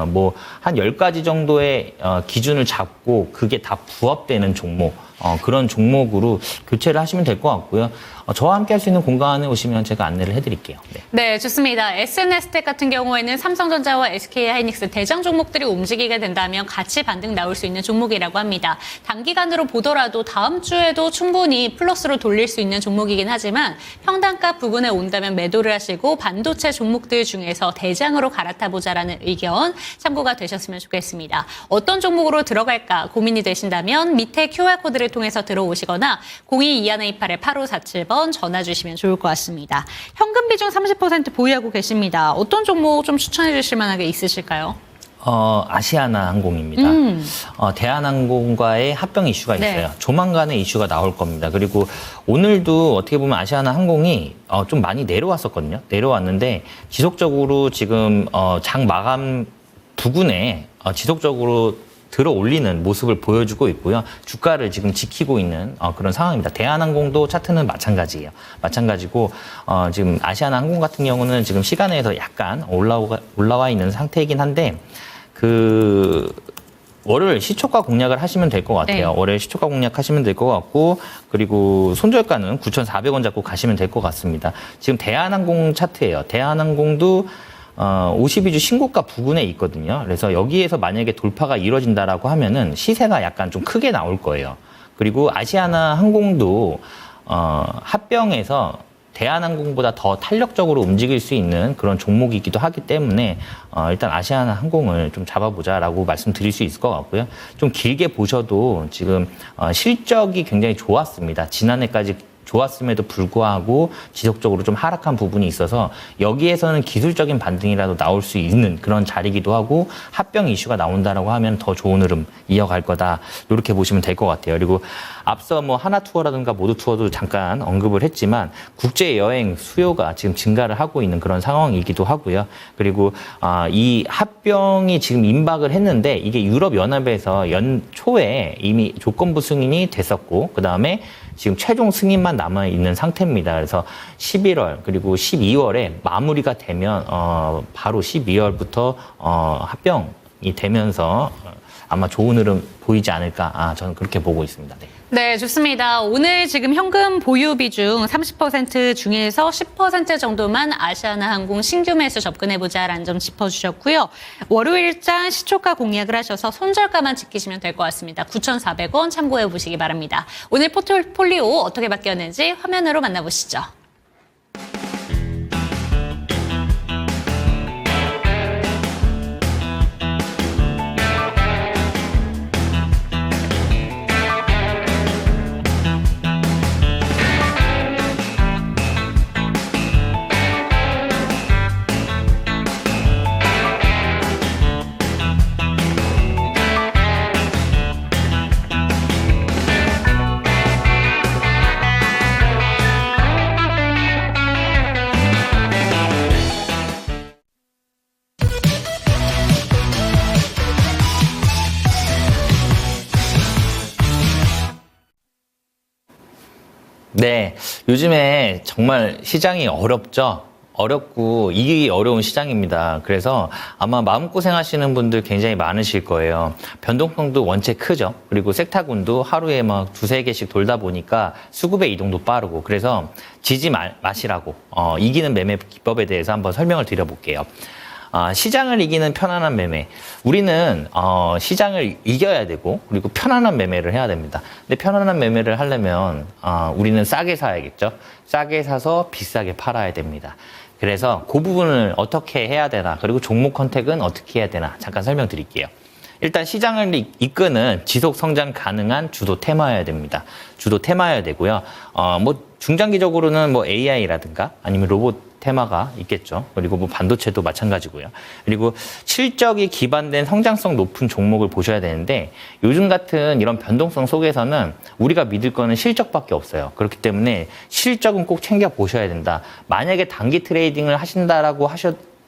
뭐 한 10가지 정도의 기준을 잡고 그게 다 부합되는 종목, 그런 종목으로 교체를 하시면 될 것 같고요. 저와 함께 할 수 있는 공간에 오시면 제가 안내를 해드릴게요. 네.
네, 좋습니다. SNS텍 같은 경우에는 삼성전자와 SK하이닉스 대장 종목들이 움직이게 된다면 같이 반등 나올 수 있는 종목이라고 합니다. 단기간으로 보더라도 다음 주에도 충분히 플러스로 돌릴 수 있는 종목이긴 하지만 평단가 부근에 온다면 매도를 하시고 반도체 종목들 중에서 대장으로 갈아타보자라는 의견 참고가 되셨으면 좋겠습니다. 어떤 종목으로 들어갈까 고민이 되신다면 밑에 QR코드를 통해서 들어오시거나 022128-8547번 전화 주시면 좋을 것 같습니다. 현금 비중 30% 보유하고 계십니다. 어떤 종목 좀 추천해 주실 만하게 있으실까요?
아시아나 항공입니다. 대한항공과의 합병 이슈가 있어요.
네.
조만간에 이슈가 나올 겁니다. 그리고 오늘도 어떻게 보면 아시아나 항공이 좀 많이 내려왔었거든요. 내려왔는데 지속적으로 지금 장 마감 부근에 지속적으로 들어 올리는 모습을 보여주고 있고요. 주가를 지금 지키고 있는 그런 상황입니다. 대한항공도 차트는 마찬가지예요. 마찬가지고 지금 아시아나 항공 같은 경우는 지금 시간에서 약간 올라와 있는 상태이긴 한데 그 월요일 시초가 공략을 하시면 될 것 같아요.
네.
월요일 시초가 공략하시면 될 것 같고, 그리고 손절가는 9,400원 잡고 가시면 될 것 같습니다. 지금 대한항공 차트예요. 대한항공도 52주 신고가 부근에 있거든요. 그래서 여기에서 만약에 돌파가 이루어진다라고 하면은 시세가 약간 좀 크게 나올 거예요. 그리고 아시아나 항공도 합병해서 대한항공보다 더 탄력적으로 움직일 수 있는 그런 종목이기도 하기 때문에 일단 아시아나 항공을 좀 잡아보자라고 말씀드릴 수 있을 것 같고요. 좀 길게 보셔도 지금 실적이 굉장히 좋았습니다. 지난해까지 좋았음에도 불구하고 지속적으로 좀 하락한 부분이 있어서 여기에서는 기술적인 반등이라도 나올 수 있는 그런 자리이기도 하고 합병 이슈가 나온다라고 하면 더 좋은 흐름 이어갈 거다. 이렇게 보시면 될 것 같아요. 그리고 앞서 뭐 하나투어라든가 모두투어도 잠깐 언급을 했지만 국제 여행 수요가 지금 증가를 하고 있는 그런 상황이기도 하고요. 그리고 이 합병이 지금 임박을 했는데 이게 유럽연합에서 연초에 이미 조건부 승인이 됐었고 그다음에 지금 최종 승인만 남아 있는 상태입니다. 그래서 11월 그리고 12월에 마무리가 되면 바로 12월부터 합병이 되면서 아마 좋은 흐름 보이지 않을까 저는 그렇게 보고 있습니다. 네.
네, 좋습니다. 오늘 지금 현금 보유 비중 30% 중에서 10% 정도만 아시아나항공 신규 매수 접근해보자라는 점 짚어주셨고요. 월요일장 시초가 공략을 하셔서 손절가만 지키시면 될 것 같습니다. 9,400원 참고해보시기 바랍니다. 오늘 포트폴리오 어떻게 바뀌었는지 화면으로 만나보시죠.
네, 요즘에 정말 시장이 어렵고 이기기 어려운 시장입니다. 그래서 아마 마음고생 하시는 분들 굉장히 많으실 거예요. 변동성도 원체 크죠. 그리고 섹타군도 하루에 막 두세 개씩 돌다 보니까 수급의 이동도 빠르고 그래서 지지 마시라고 이기는 매매 기법에 대해서 한번 설명을 드려볼게요. 시장을 이기는 편안한 매매. 우리는 시장을 이겨야 되고 그리고 편안한 매매를 해야 됩니다. 근데 편안한 매매를 하려면 우리는 싸게 사야겠죠. 싸게 사서 비싸게 팔아야 됩니다. 그래서 그 부분을 어떻게 해야 되나 그리고 종목 컨택은 어떻게 해야 되나 잠깐 설명드릴게요. 일단 시장을 이끄는 지속 성장 가능한 주도 테마여야 됩니다. 주도 테마여야 되고요. 뭐 중장기적으로는 뭐 AI라든가 아니면 로봇 테마가 있겠죠. 그리고 뭐 반도체도 마찬가지고요. 그리고 실적이 기반된 성장성 높은 종목을 보셔야 되는데 요즘 같은 이런 변동성 속에서는 우리가 믿을 거는 실적밖에 없어요. 그렇기 때문에 실적은 꼭 챙겨 보셔야 된다. 만약에 단기 트레이딩을 하신다라고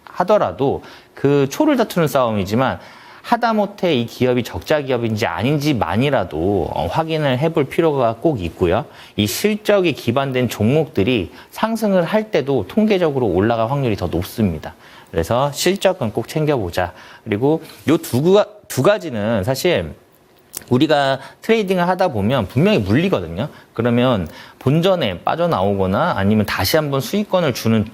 하더라도 그 초를 다투는 싸움이지만 하다못해 이 기업이 적자 기업인지 아닌지만이라도 확인을 해볼 필요가 꼭 있고요. 이 실적이 기반된 종목들이 상승을 할 때도 통계적으로 올라갈 확률이 더 높습니다. 그래서 실적은 꼭 챙겨보자. 그리고 요 두 가지는 사실 우리가 트레이딩을 하다 보면 분명히 물리거든요. 그러면 본전에 빠져나오거나 아니면 다시 한번 수익권을 주는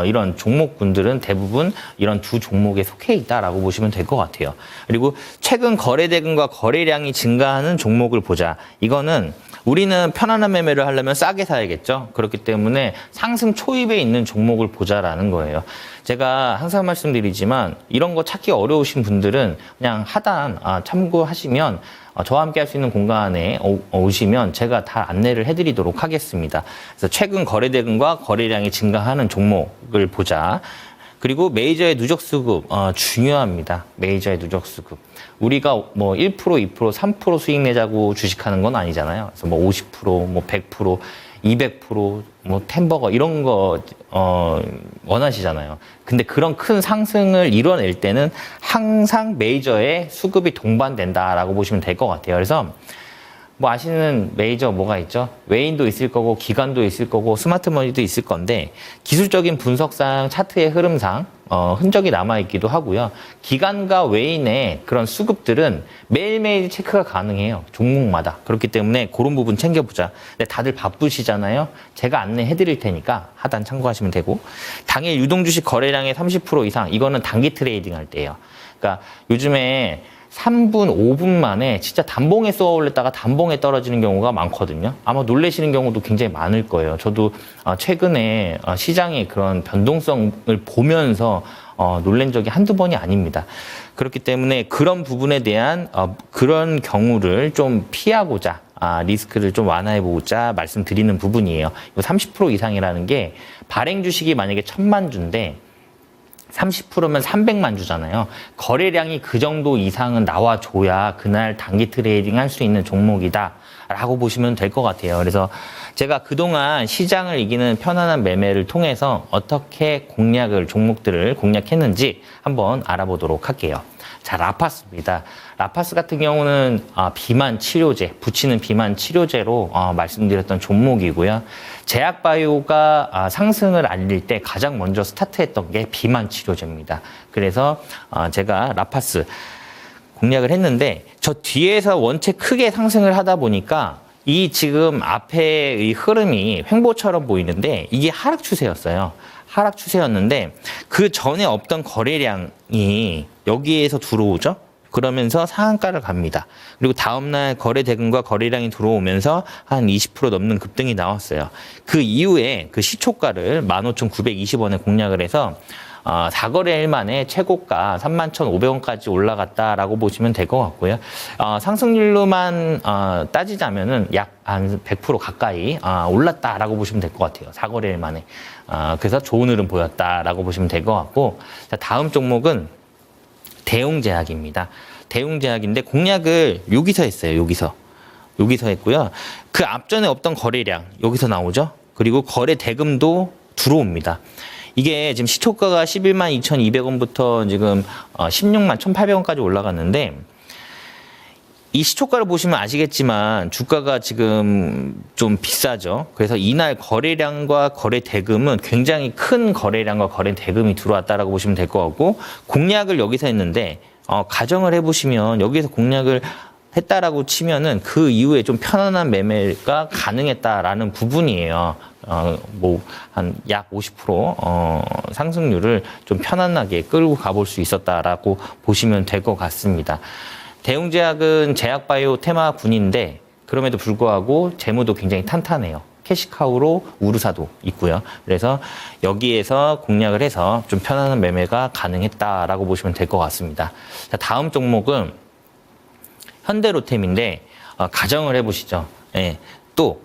이런 종목군들은 대부분 이런 두 종목에 속해 있다라고 보시면 될 것 같아요. 그리고 최근 거래 대금과 거래량이 증가하는 종목을 보자. 이거는 우리는 편안한 매매를 하려면 싸게 사야겠죠. 그렇기 때문에 상승 초입에 있는 종목을 보자라는 거예요. 제가 항상 말씀드리지만 이런 거 찾기 어려우신 분들은 그냥 하단 참고하시면 저와 함께 할 수 있는 공간에 오시면 제가 다 안내를 해드리도록 하겠습니다. 그래서 최근 거래 대금과 거래량이 증가하는 종목을 보자. 그리고 메이저의 누적 수급 중요합니다. 메이저의 누적 수급. 우리가 뭐 1%, 2%, 3% 수익 내자고 주식하는 건 아니잖아요. 그래서 뭐 50%, 뭐 100%, 200%, 뭐 템버거 이런 거 원하시잖아요. 근데 그런 큰 상승을 이뤄낼 때는 항상 메이저의 수급이 동반된다라고 보시면 될 것 같아요. 그래서 뭐 아시는 메이저 뭐가 있죠? 웨인도 있을 거고 기관도 있을 거고 스마트머니도 있을 건데 기술적인 분석상 차트의 흐름상 흔적이 남아있기도 하고요. 기관과 웨인의 그런 수급들은 매일매일 체크가 가능해요. 종목마다. 그렇기 때문에 그런 부분 챙겨보자. 근데 다들 바쁘시잖아요. 제가 안내해드릴 테니까 하단 참고하시면 되고 당일 유동주식 거래량의 30% 이상 이거는 단기 트레이딩 할 때예요. 그러니까 요즘에 3분, 5분 만에 진짜 단봉에 쏘아 올렸다가 단봉에 떨어지는 경우가 많거든요. 아마 놀라시는 경우도 굉장히 많을 거예요. 저도 최근에 시장의 그런 변동성을 보면서 놀란 적이 한두 번이 아닙니다. 그렇기 때문에 그런 부분에 대한 그런 경우를 좀 피하고자 리스크를 좀 완화해보자 말씀드리는 부분이에요. 30% 이상이라는 게 발행 주식이 만약에 1000만 주인데 30%면 300만 주잖아요. 거래량이 그 정도 이상은 나와줘야 그날 단기 트레이딩 할 수 있는 종목이다 있다라고 보시면 될 것 같아요. 그래서 제가 그동안 시장을 이기는 편안한 매매를 통해서 어떻게 종목들을 공략했는지 한번 알아보도록 할게요. 자, 라파스입니다. 라파스 같은 경우는 비만 치료제, 붙이는 비만 치료제로 말씀드렸던 종목이고요. 제약바이오가 상승을 알릴 때 가장 먼저 스타트했던 게 비만 치료제입니다. 그래서 제가 라파스 공략을 했는데 저 뒤에서 원체 크게 상승을 하다 보니까 이 지금 앞에의 흐름이 횡보처럼 보이는데 이게 하락 추세였어요. 하락 추세였는데 그 전에 없던 거래량이 여기에서 들어오죠. 그러면서 상한가를 갑니다. 그리고 다음날 거래 대금과 거래량이 들어오면서 한 20% 넘는 급등이 나왔어요. 그 이후에 그 시초가를 15,920원에 공략을 해서 4거래일 만에 최고가 31,500원까지 올라갔다라고 보시면 될 것 같고요. 상승률로만 따지자면은 약 한 100% 가까이 올랐다라고 보시면 될 것 같아요. 4거래일 만에. 그래서 좋은 흐름 보였다라고 보시면 될 것 같고, 자, 다음 종목은 대웅제약입니다. 대웅제약인데 공략을 여기서 했어요. 여기서 했고요. 그 앞전에 없던 거래량 여기서 나오죠. 그리고 거래 대금도 들어옵니다. 이게 지금 시초가가 11만 2,200원부터 지금 16만 1,800원까지 올라갔는데 이 시초가를 보시면 아시겠지만 주가가 지금 좀 비싸죠. 그래서 이날 거래량과 거래 대금은 굉장히 큰 거래량과 거래 대금이 들어왔다라고 보시면 될 것 같고 공략을 여기서 했는데 가정을 해보시면 여기서 공략을 했다라고 치면은 그 이후에 좀 편안한 매매가 가능했다라는 부분이에요. 뭐 한 약 50% 상승률을 좀 편안하게 끌고 가볼 수 있었다라고 보시면 될 것 같습니다. 대웅제약은 제약바이오 테마군인데 그럼에도 불구하고 재무도 굉장히 탄탄해요. 캐시카우로 우르사도 있고요. 그래서 여기에서 공략을 해서 좀 편안한 매매가 가능했다라고 보시면 될 것 같습니다. 자, 다음 종목은 현대로템인데 가정을 해보시죠. 예, 또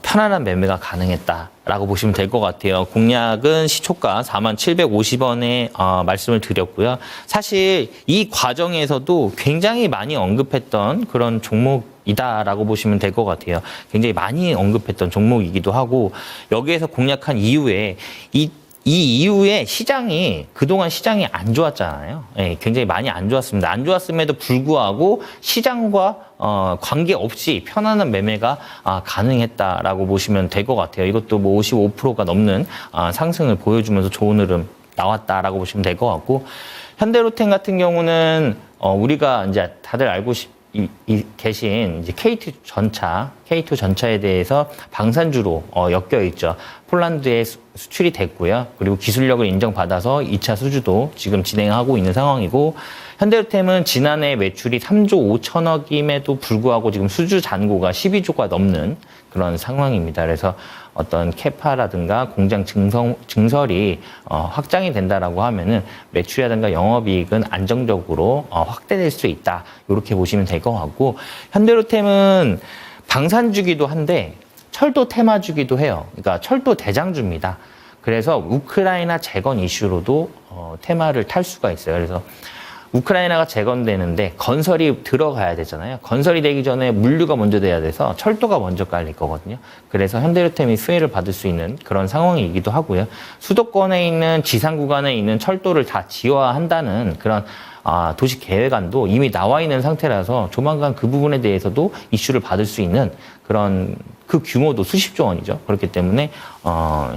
편안한 매매가 가능했다라고 보시면 될 것 같아요. 공략은 시초가 4750원에 말씀을 드렸고요. 사실 이 과정에서도 굉장히 많이 언급했던 그런 종목이다라고 보시면 될 것 같아요. 굉장히 많이 언급했던 종목이기도 하고 여기에서 공략한 이후에 이 이후에 그동안 시장이 안 좋았잖아요. 예, 굉장히 많이 안 좋았습니다. 안 좋았음에도 불구하고 시장과 관계없이 편안한 매매가 가능했다라고 보시면 될 것 같아요. 이것도 뭐 55%가 넘는 상승을 보여주면서 좋은 흐름 나왔다라고 보시면 될 것 같고 현대로템 같은 경우는 우리가 이제 다들 알고 계신 이제 K2 전차에 대해서 방산주로 엮여 있죠. 폴란드에 수출이 됐고요. 그리고 기술력을 인정받아서 2차 수주도 지금 진행하고 있는 상황이고 현대로템은 지난해 매출이 3조 5천억임에도 불구하고 지금 수주 잔고가 12조가 넘는 그런 상황입니다. 그래서 어떤 캐파라든가 공장 증설이 확장이 된다라고 하면은 매출이라든가 영업이익은 안정적으로 확대될 수 있다. 이렇게 보시면 될 것 같고 현대로템은 방산주기도 한데 철도 테마주기도 해요. 그러니까 철도 대장주입니다. 그래서 우크라이나 재건 이슈로도 테마를 탈 수가 있어요. 그래서 우크라이나가 재건되는데 건설이 들어가야 되잖아요. 건설이 되기 전에 물류가 먼저 돼야 돼서 철도가 먼저 깔릴 거거든요. 그래서 현대로템이 수혜를 받을 수 있는 그런 상황이기도 하고요. 수도권에 있는 지상 구간에 있는 철도를 다 지화한다는 그런 도시 계획안도 이미 나와 있는 상태라서 조만간 그 부분에 대해서도 이슈를 받을 수 있는 그런 그 규모도 수십조 원이죠. 그렇기 때문에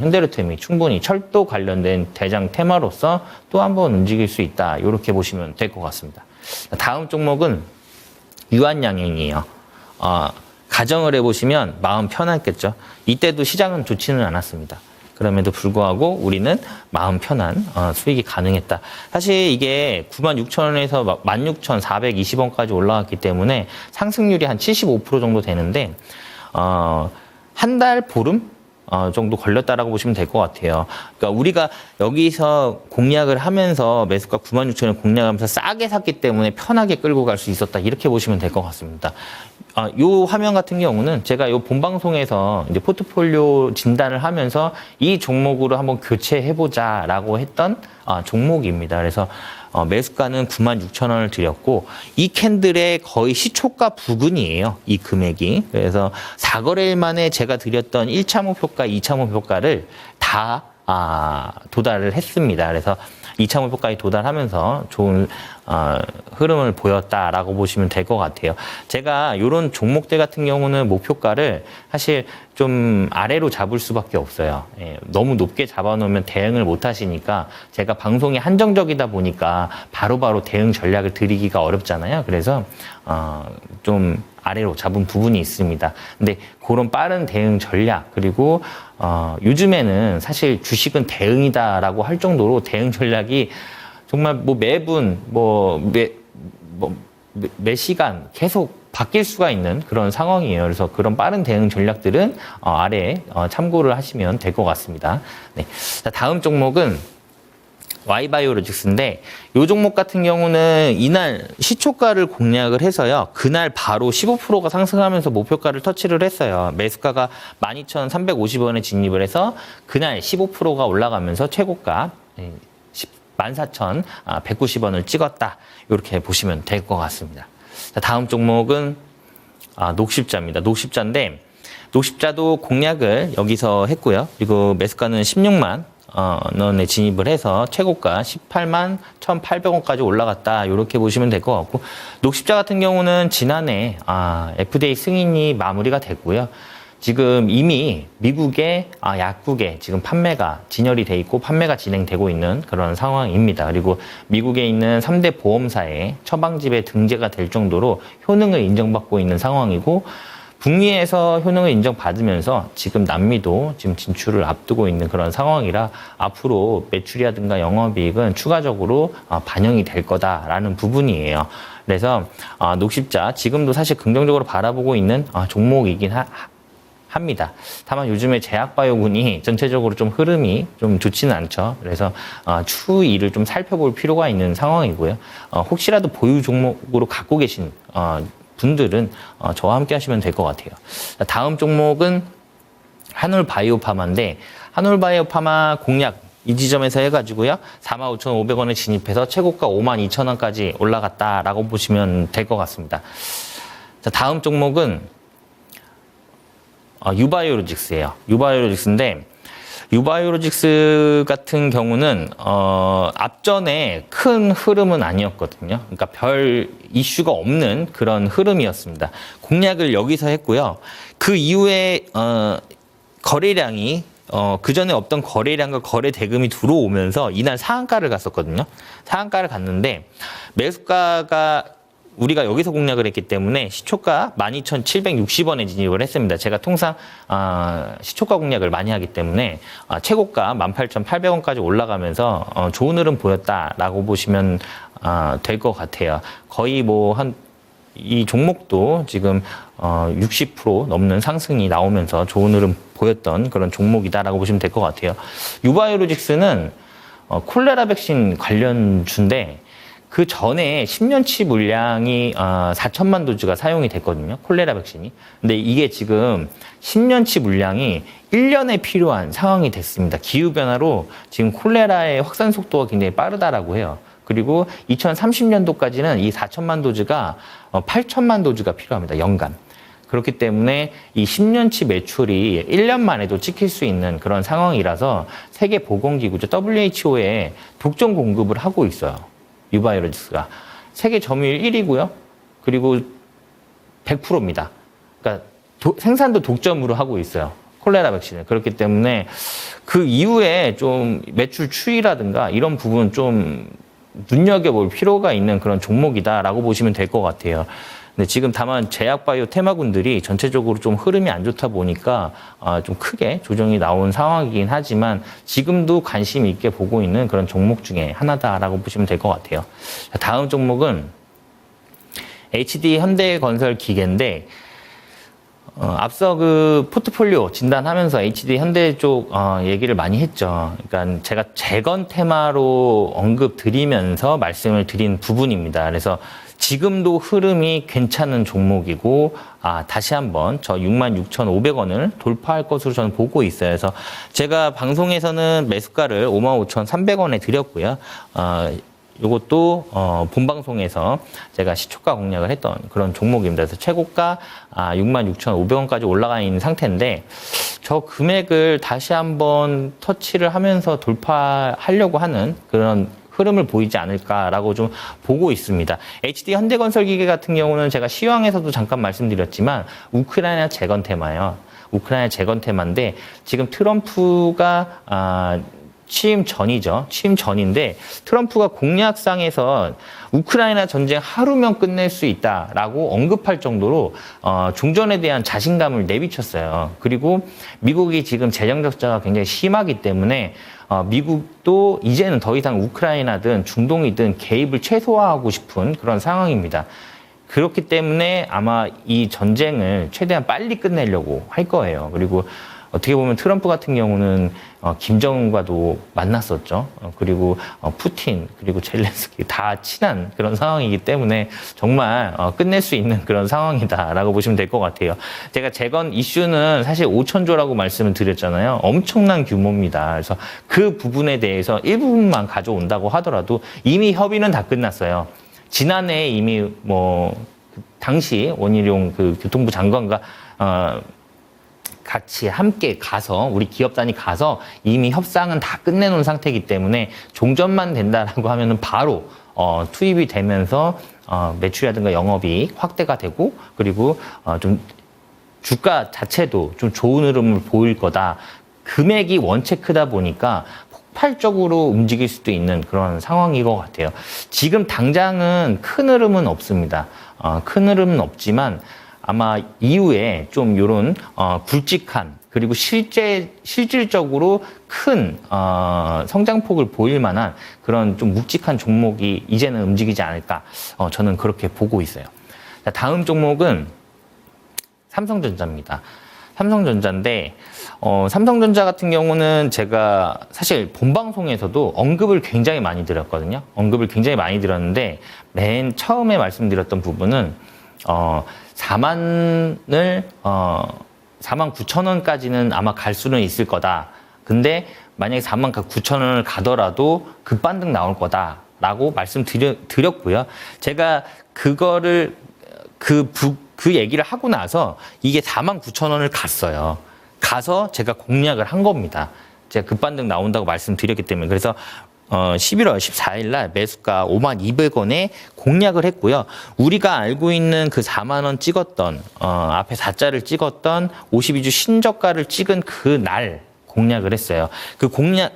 현대로템이 충분히 철도 관련된 대장 테마로서 또 한 번 움직일 수 있다. 이렇게 보시면 될 것 같습니다. 다음 종목은 유한양행이에요. 가정을 해보시면 마음 편했겠죠. 이때도 시장은 좋지는 않았습니다. 그럼에도 불구하고 우리는 마음 편한 수익이 가능했다. 사실 이게 96,000원에서 16,420원까지 올라갔기 때문에 상승률이 한 75% 정도 되는데 한 달 보름 정도 걸렸다라고 보시면 될 것 같아요. 그러니까 우리가 여기서 공략을 하면서 매수가 96,000원 공략하면서 싸게 샀기 때문에 편하게 끌고 갈 수 있었다. 이렇게 보시면 될 것 같습니다. 요 화면 같은 경우는 제가 요 본방송에서 이제 포트폴리오 진단을 하면서 이 종목으로 한번 교체해보자라고 했던 종목입니다. 그래서 매수가는 96,000원을 드렸고 이 캔들의 거의 시초가 부근이에요. 이 금액이. 그래서 4거래일 만에 제가 드렸던 1차 목표가, 2차 목표가를 다 도달을 했습니다. 그래서 2차 목표까지 도달하면서 좋은 흐름을 보였다라고 보시면 될 것 같아요. 제가 이런 종목들 같은 경우는 목표가를 사실 좀 아래로 잡을 수밖에 없어요. 예, 너무 높게 잡아놓으면 대응을 못 하시니까 제가 방송이 한정적이다 보니까 바로바로 대응 전략을 드리기가 어렵잖아요. 그래서 좀 아래로 잡은 부분이 있습니다. 근데 그런 빠른 대응 전략 그리고 요즘에는 사실 주식은 대응이다라고 할 정도로 대응 전략이 정말 뭐 매분 매 시간 계속 바뀔 수가 있는 그런 상황이에요. 그래서 그런 빠른 대응 전략들은 아래에 참고를 하시면 될 것 같습니다. 네. 자, 다음 종목은 Y바이오로직스인데 이 종목 같은 경우는 이날 시초가를 공략을 해서요. 그날 바로 15%가 상승하면서 목표가를 터치를 했어요. 매수가가 12,350원에 진입을 해서 그날 15%가 올라가면서 최고가 14,190원을 찍었다. 이렇게 보시면 될 것 같습니다. 자, 다음 종목은 녹십자입니다. 녹십자인데 녹십자도 공략을 여기서 했고요. 그리고 매수가는 16만 원에 진입을 해서 최고가 18만 1,800원까지 올라갔다. 이렇게 보시면 될 것 같고 녹십자 같은 경우는 지난해 FDA 승인이 마무리가 됐고요. 지금 이미 미국의 약국에 지금 판매가 진열이 돼 있고 판매가 진행되고 있는 그런 상황입니다. 그리고 미국에 있는 3대 보험사의 처방집에 등재가 될 정도로 효능을 인정받고 있는 상황이고 북미에서 효능을 인정받으면서 지금 남미도 지금 진출을 앞두고 있는 그런 상황이라 앞으로 매출이라든가 영업이익은 추가적으로 반영이 될 거다라는 부분이에요. 그래서 녹십자 지금도 사실 긍정적으로 바라보고 있는 종목이긴 합니다. 다만 요즘에 제약바이오군이 전체적으로 좀 흐름이 좀 좋지는 않죠. 그래서 추이를 좀 살펴볼 필요가 있는 상황이고요. 혹시라도 보유 종목으로 갖고 계신 분들은 저와 함께 하시면 될 것 같아요. 다음 종목은 한올바이오파마인데 한올바이오파마 공략 이 지점에서 해가지고요. 45,500원에 진입해서 최고가 52,000원까지 올라갔다라고 보시면 될 것 같습니다. 자, 다음 종목은 유바이오로직스예요. 유바이오로직스인데 유바이오로직스 같은 경우는 앞전에 큰 흐름은 아니었거든요. 그러니까 별 이슈가 없는 그런 흐름이었습니다. 공략을 여기서 했고요. 그 이후에 거래량이 그 전에 없던 거래량과 거래 대금이 들어오면서 이날 상한가를 갔었거든요. 상한가를 갔는데 매수가가 우리가 여기서 공략을 했기 때문에 시초가 12,760원에 진입을 했습니다. 제가 통상 시초가 공략을 많이 하기 때문에 최고가 18,800원까지 올라가면서 좋은 흐름 보였다라고 보시면 될 것 같아요. 거의 이 종목도 지금 60% 넘는 상승이 나오면서 좋은 흐름 보였던 그런 종목이다라고 보시면 될 것 같아요. 유바이오로직스는 콜레라 백신 관련주인데 그 전에 10년치 물량이 4천만 도즈가 사용이 됐거든요. 콜레라 백신이. 근데 이게 지금 10년치 물량이 1년에 필요한 상황이 됐습니다. 기후변화로 지금 콜레라의 확산 속도가 굉장히 빠르다라고 해요. 그리고 2030년도까지는 이 4천만 도즈가 8천만 도즈가 필요합니다. 연간. 그렇기 때문에 이 10년치 매출이 1년 만에도 찍힐 수 있는 그런 상황이라서 세계보건기구죠. WHO에 독점 공급을 하고 있어요. 유바이오로직스가 세계 점유율 1위고요. 그리고 100%입니다. 그러니까 생산도 독점으로 하고 있어요. 콜레라 백신을. 그렇기 때문에 그 이후에 좀 매출 추이라든가 이런 부분 좀 눈여겨볼 필요가 있는 그런 종목이다라고 보시면 될 것 같아요. 근데 지금 다만 제약바이오 테마군들이 전체적으로 좀 흐름이 안 좋다 보니까 좀 크게 조정이 나온 상황이긴 하지만 지금도 관심 있게 보고 있는 그런 종목 중에 하나다라고 보시면 될 것 같아요. 다음 종목은 HD 현대건설 기계인데 앞서 그 포트폴리오 진단하면서 HD 현대 쪽 얘기를 많이 했죠. 그러니까 제가 재건 테마로 언급 드리면서 말씀을 드린 부분입니다. 그래서 지금도 흐름이 괜찮은 종목이고 다시 한번 저 66,500원을 돌파할 것으로 저는 보고 있어요. 그래서 제가 방송에서는 매수가를 55,300원에 드렸고요. 이것도 본방송에서 제가 시초가 공략을 했던 그런 종목입니다. 그래서 최고가 66,500원까지 올라가 있는 상태인데 저 금액을 다시 한번 터치를 하면서 돌파하려고 하는 그런 흐름을 보이지 않을까라고 좀 보고 있습니다. HD 현대건설기계 같은 경우는 제가 시황에서도 잠깐 말씀드렸지만 우크라이나 재건 테마예요. 우크라이나 재건 테마인데 지금 트럼프가 취임 전이죠. 취임 전인데 트럼프가 공약상에서 우크라이나 전쟁 하루면 끝낼 수 있다라고 언급할 정도로 종전에 대한 자신감을 내비쳤어요. 그리고 미국이 지금 재정 적자가 굉장히 심하기 때문에 미국도 이제는 더 이상 우크라이나든 중동이든 개입을 최소화하고 싶은 그런 상황입니다. 그렇기 때문에 아마 이 전쟁을 최대한 빨리 끝내려고 할 거예요. 그리고 어떻게 보면 트럼프 같은 경우는 김정은과도 만났었죠. 그리고 푸틴 그리고 젤렌스키 다 친한 그런 상황이기 때문에 정말 끝낼 수 있는 그런 상황이다라고 보시면 될 것 같아요. 제가 재건 이슈는 사실 5천조라고 말씀을 드렸잖아요. 엄청난 규모입니다. 그래서 그 부분에 대해서 일부분만 가져온다고 하더라도 이미 협의는 다 끝났어요. 지난해 이미 당시 원희룡 그 교통부 장관과 같이 함께 가서 우리 기업단이 가서 이미 협상은 다 끝내놓은 상태이기 때문에 종전만 된다라고 하면은 바로 투입이 되면서 매출이라든가 영업이 확대가 되고 그리고 좀 주가 자체도 좀 좋은 흐름을 보일 거다. 금액이 원체 크다 보니까 폭발적으로 움직일 수도 있는 그런 상황인 것 같아요. 지금 당장은 큰 흐름은 없습니다. 큰 흐름은 없지만 아마 이후에 좀 이런 굵직한 그리고 실질적으로 큰 성장폭을 보일 만한 그런 좀 묵직한 종목이 이제는 움직이지 않을까 저는 그렇게 보고 있어요. 자, 다음 종목은 삼성전자입니다. 삼성전자인데 삼성전자 같은 경우는 제가 사실 본방송에서도 언급을 굉장히 많이 드렸거든요. 언급을 굉장히 많이 드렸는데 맨 처음에 말씀드렸던 부분은 49,000원까지는 아마 갈 수는 있을 거다. 근데 만약에 49,000원을 가더라도 급반등 나올 거다라고 말씀드렸고요. 제가 그거를 그 얘기를 하고 나서 이게 49,000원을 갔어요. 가서 제가 공략을 한 겁니다. 제가 급반등 나온다고 말씀드렸기 때문에. 그래서 11월 14일 날 매수가 52,000원에 공략을 했고요. 우리가 알고 있는 그 4만 원 찍었던 앞에 4자를 찍었던 52주 신저가를 찍은 그 날 공략을 했어요.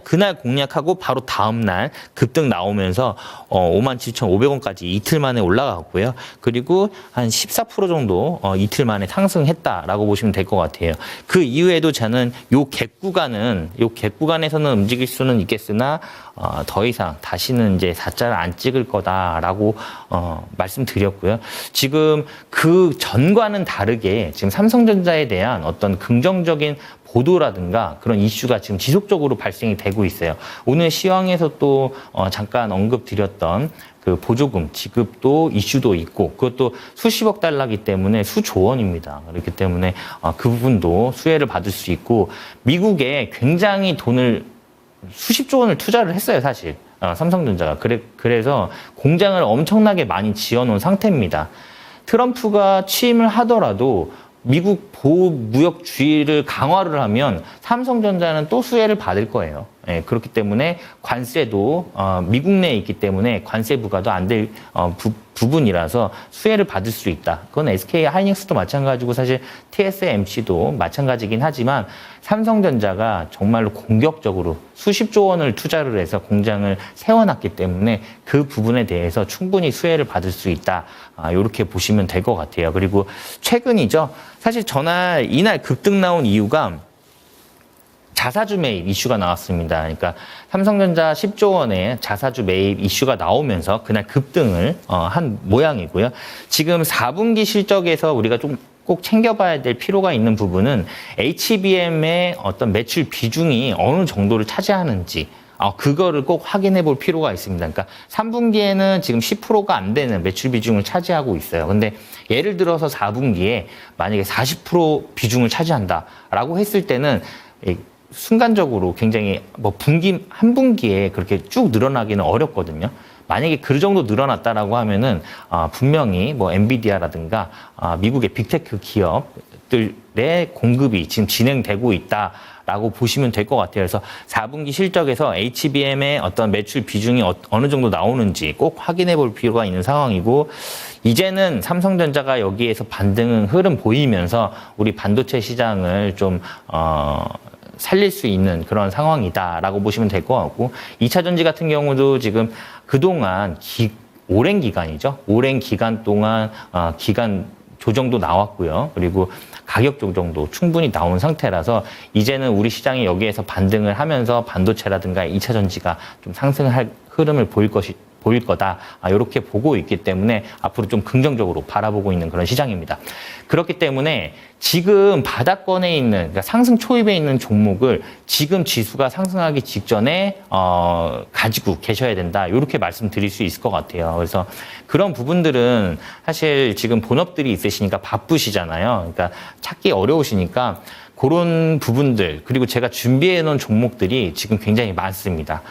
그날 공략하고 바로 다음 날 급등 나오면서 57,500원까지 이틀 만에 올라갔고요. 그리고 한 14% 정도 이틀 만에 상승했다라고 보시면 될 것 같아요. 그 이후에도 저는 요 갭 구간에서는 움직일 수는 있겠으나 더 이상 다시는 이제 4자를 안 찍을 거다라고 말씀드렸고요. 지금 그 전과는 다르게 지금 삼성전자에 대한 어떤 긍정적인 보도라든가 그런 이슈가 지금 지속적으로 발생이 되고 있어요. 오늘 시황에서 또 잠깐 언급드렸던 그 보조금 지급도 이슈도 있고 그것도 수십억 달러이기 때문에 수조 원입니다. 그렇기 때문에 그 부분도 수혜를 받을 수 있고 미국에 굉장히 돈을 수십조 원을 투자를 했어요, 사실. 삼성전자가. 그래서 공장을 엄청나게 많이 지어놓은 상태입니다. 트럼프가 취임을 하더라도 미국 보호무역주의를 강화를 하면 삼성전자는 또 수혜를 받을 거예요. 예, 그렇기 때문에 관세도 미국 내에 있기 때문에 관세 부과도 안 될 부분이라서 수혜를 받을 수 있다. 그건 SK 하이닉스도 마찬가지고 사실 TSMC도 마찬가지긴 하지만 삼성전자가 정말로 공격적으로 수십조 원을 투자를 해서 공장을 세워놨기 때문에 그 부분에 대해서 충분히 수혜를 받을 수 있다. 이렇게 보시면 될 것 같아요. 그리고 최근이죠. 사실 이날 급등 나온 이유가 자사주 매입 이슈가 나왔습니다. 그러니까 삼성전자 10조 원의 자사주 매입 이슈가 나오면서 그날 급등을 한 모양이고요. 지금 4분기 실적에서 우리가 좀 꼭 챙겨봐야 될 필요가 있는 부분은 HBM의 어떤 매출 비중이 어느 정도를 차지하는지 그거를 꼭 확인해 볼 필요가 있습니다. 그러니까 3분기에는 지금 10%가 안 되는 매출 비중을 차지하고 있어요. 근데 예를 들어서 4분기에 만약에 40% 비중을 차지한다라고 했을 때는 순간적으로 굉장히 한 분기에 그렇게 쭉 늘어나기는 어렵거든요. 만약에 그 정도 늘어났다라고 하면은 분명히 뭐 엔비디아라든가 미국의 빅테크 기업들의 공급이 지금 진행되고 있다라고 보시면 될 것 같아요. 그래서 4분기 실적에서 HBM의 어떤 매출 비중이 어느 정도 나오는지 꼭 확인해 볼 필요가 있는 상황이고, 이제는 삼성전자가 여기에서 반등 흐름 보이면서 우리 반도체 시장을 좀 살릴 수 있는 그런 상황이다라고 보시면 될 것 같고, 2차 전지 같은 경우도 지금 그동안 오랜 기간이죠. 오랜 기간 동안 기간 조정도 나왔고요. 그리고 가격 조정도 충분히 나온 상태라서 이제는 우리 시장이 여기에서 반등을 하면서 반도체라든가 2차 전지가 좀 상승할 흐름을 보일 거다. 이렇게 보고 있기 때문에 앞으로 좀 긍정적으로 바라보고 있는 그런 시장입니다. 그렇기 때문에 지금 바닥권에 있는, 그러니까 상승 초입에 있는 종목을 지금 지수가 상승하기 직전에 가지고 계셔야 된다. 이렇게 말씀드릴 수 있을 것 같아요. 그래서 그런 부분들은 사실 지금 본업들이 있으시니까 바쁘시잖아요. 그러니까 찾기 어려우시니까 그런 부분들, 그리고 제가 준비해 놓은 종목들이 지금 굉장히 많습니다.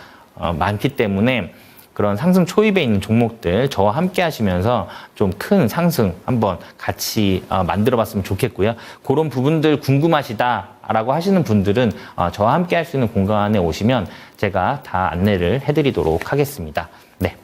많기 때문에 그런 상승 초입에 있는 종목들 저와 함께 하시면서 좀 큰 상승 한번 같이 만들어 봤으면 좋겠고요. 그런 부분들 궁금하시다라고 하시는 분들은 저와 함께 할 수 있는 공간에 오시면 제가 다 안내를 해드리도록 하겠습니다. 네.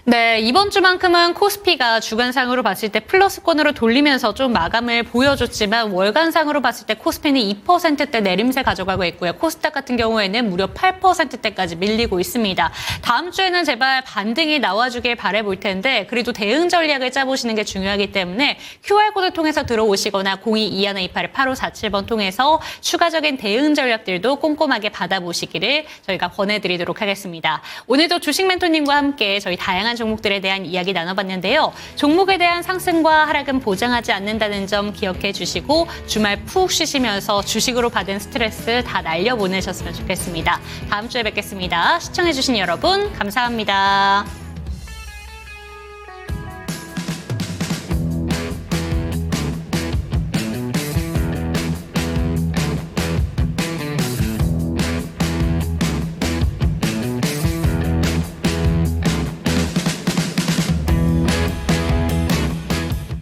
네, 이번 주만큼은 코스피가 주간상으로 봤을 때 플러스권으로 돌리면서 좀 마감을 보여줬지만 월간상으로 봤을 때 코스피는 2%대 내림세 가져가고 있고요. 코스닥 같은 경우에는 무려 8%대까지 밀리고 있습니다. 다음 주에는 제발 반등이 나와주길 바라볼 텐데 그래도 대응 전략을 짜보시는 게 중요하기 때문에 QR코드 통해서 들어오시거나 022128-8547번 통해서 추가적인 대응 전략들도 꼼꼼하게 받아보시기를 저희가 권해드리도록 하겠습니다. 오늘도 주식 멘토님과 함께 저희 다양한 종목들에 대한 이야기 나눠봤는데요. 종목에 대한 상승과 하락은 보장하지 않는다는 점 기억해 주시고 주말 푹 쉬시면서 주식으로 받은 스트레스 다 날려보내셨으면 좋겠습니다. 다음 주에 뵙겠습니다. 시청해 주신 여러분 감사합니다.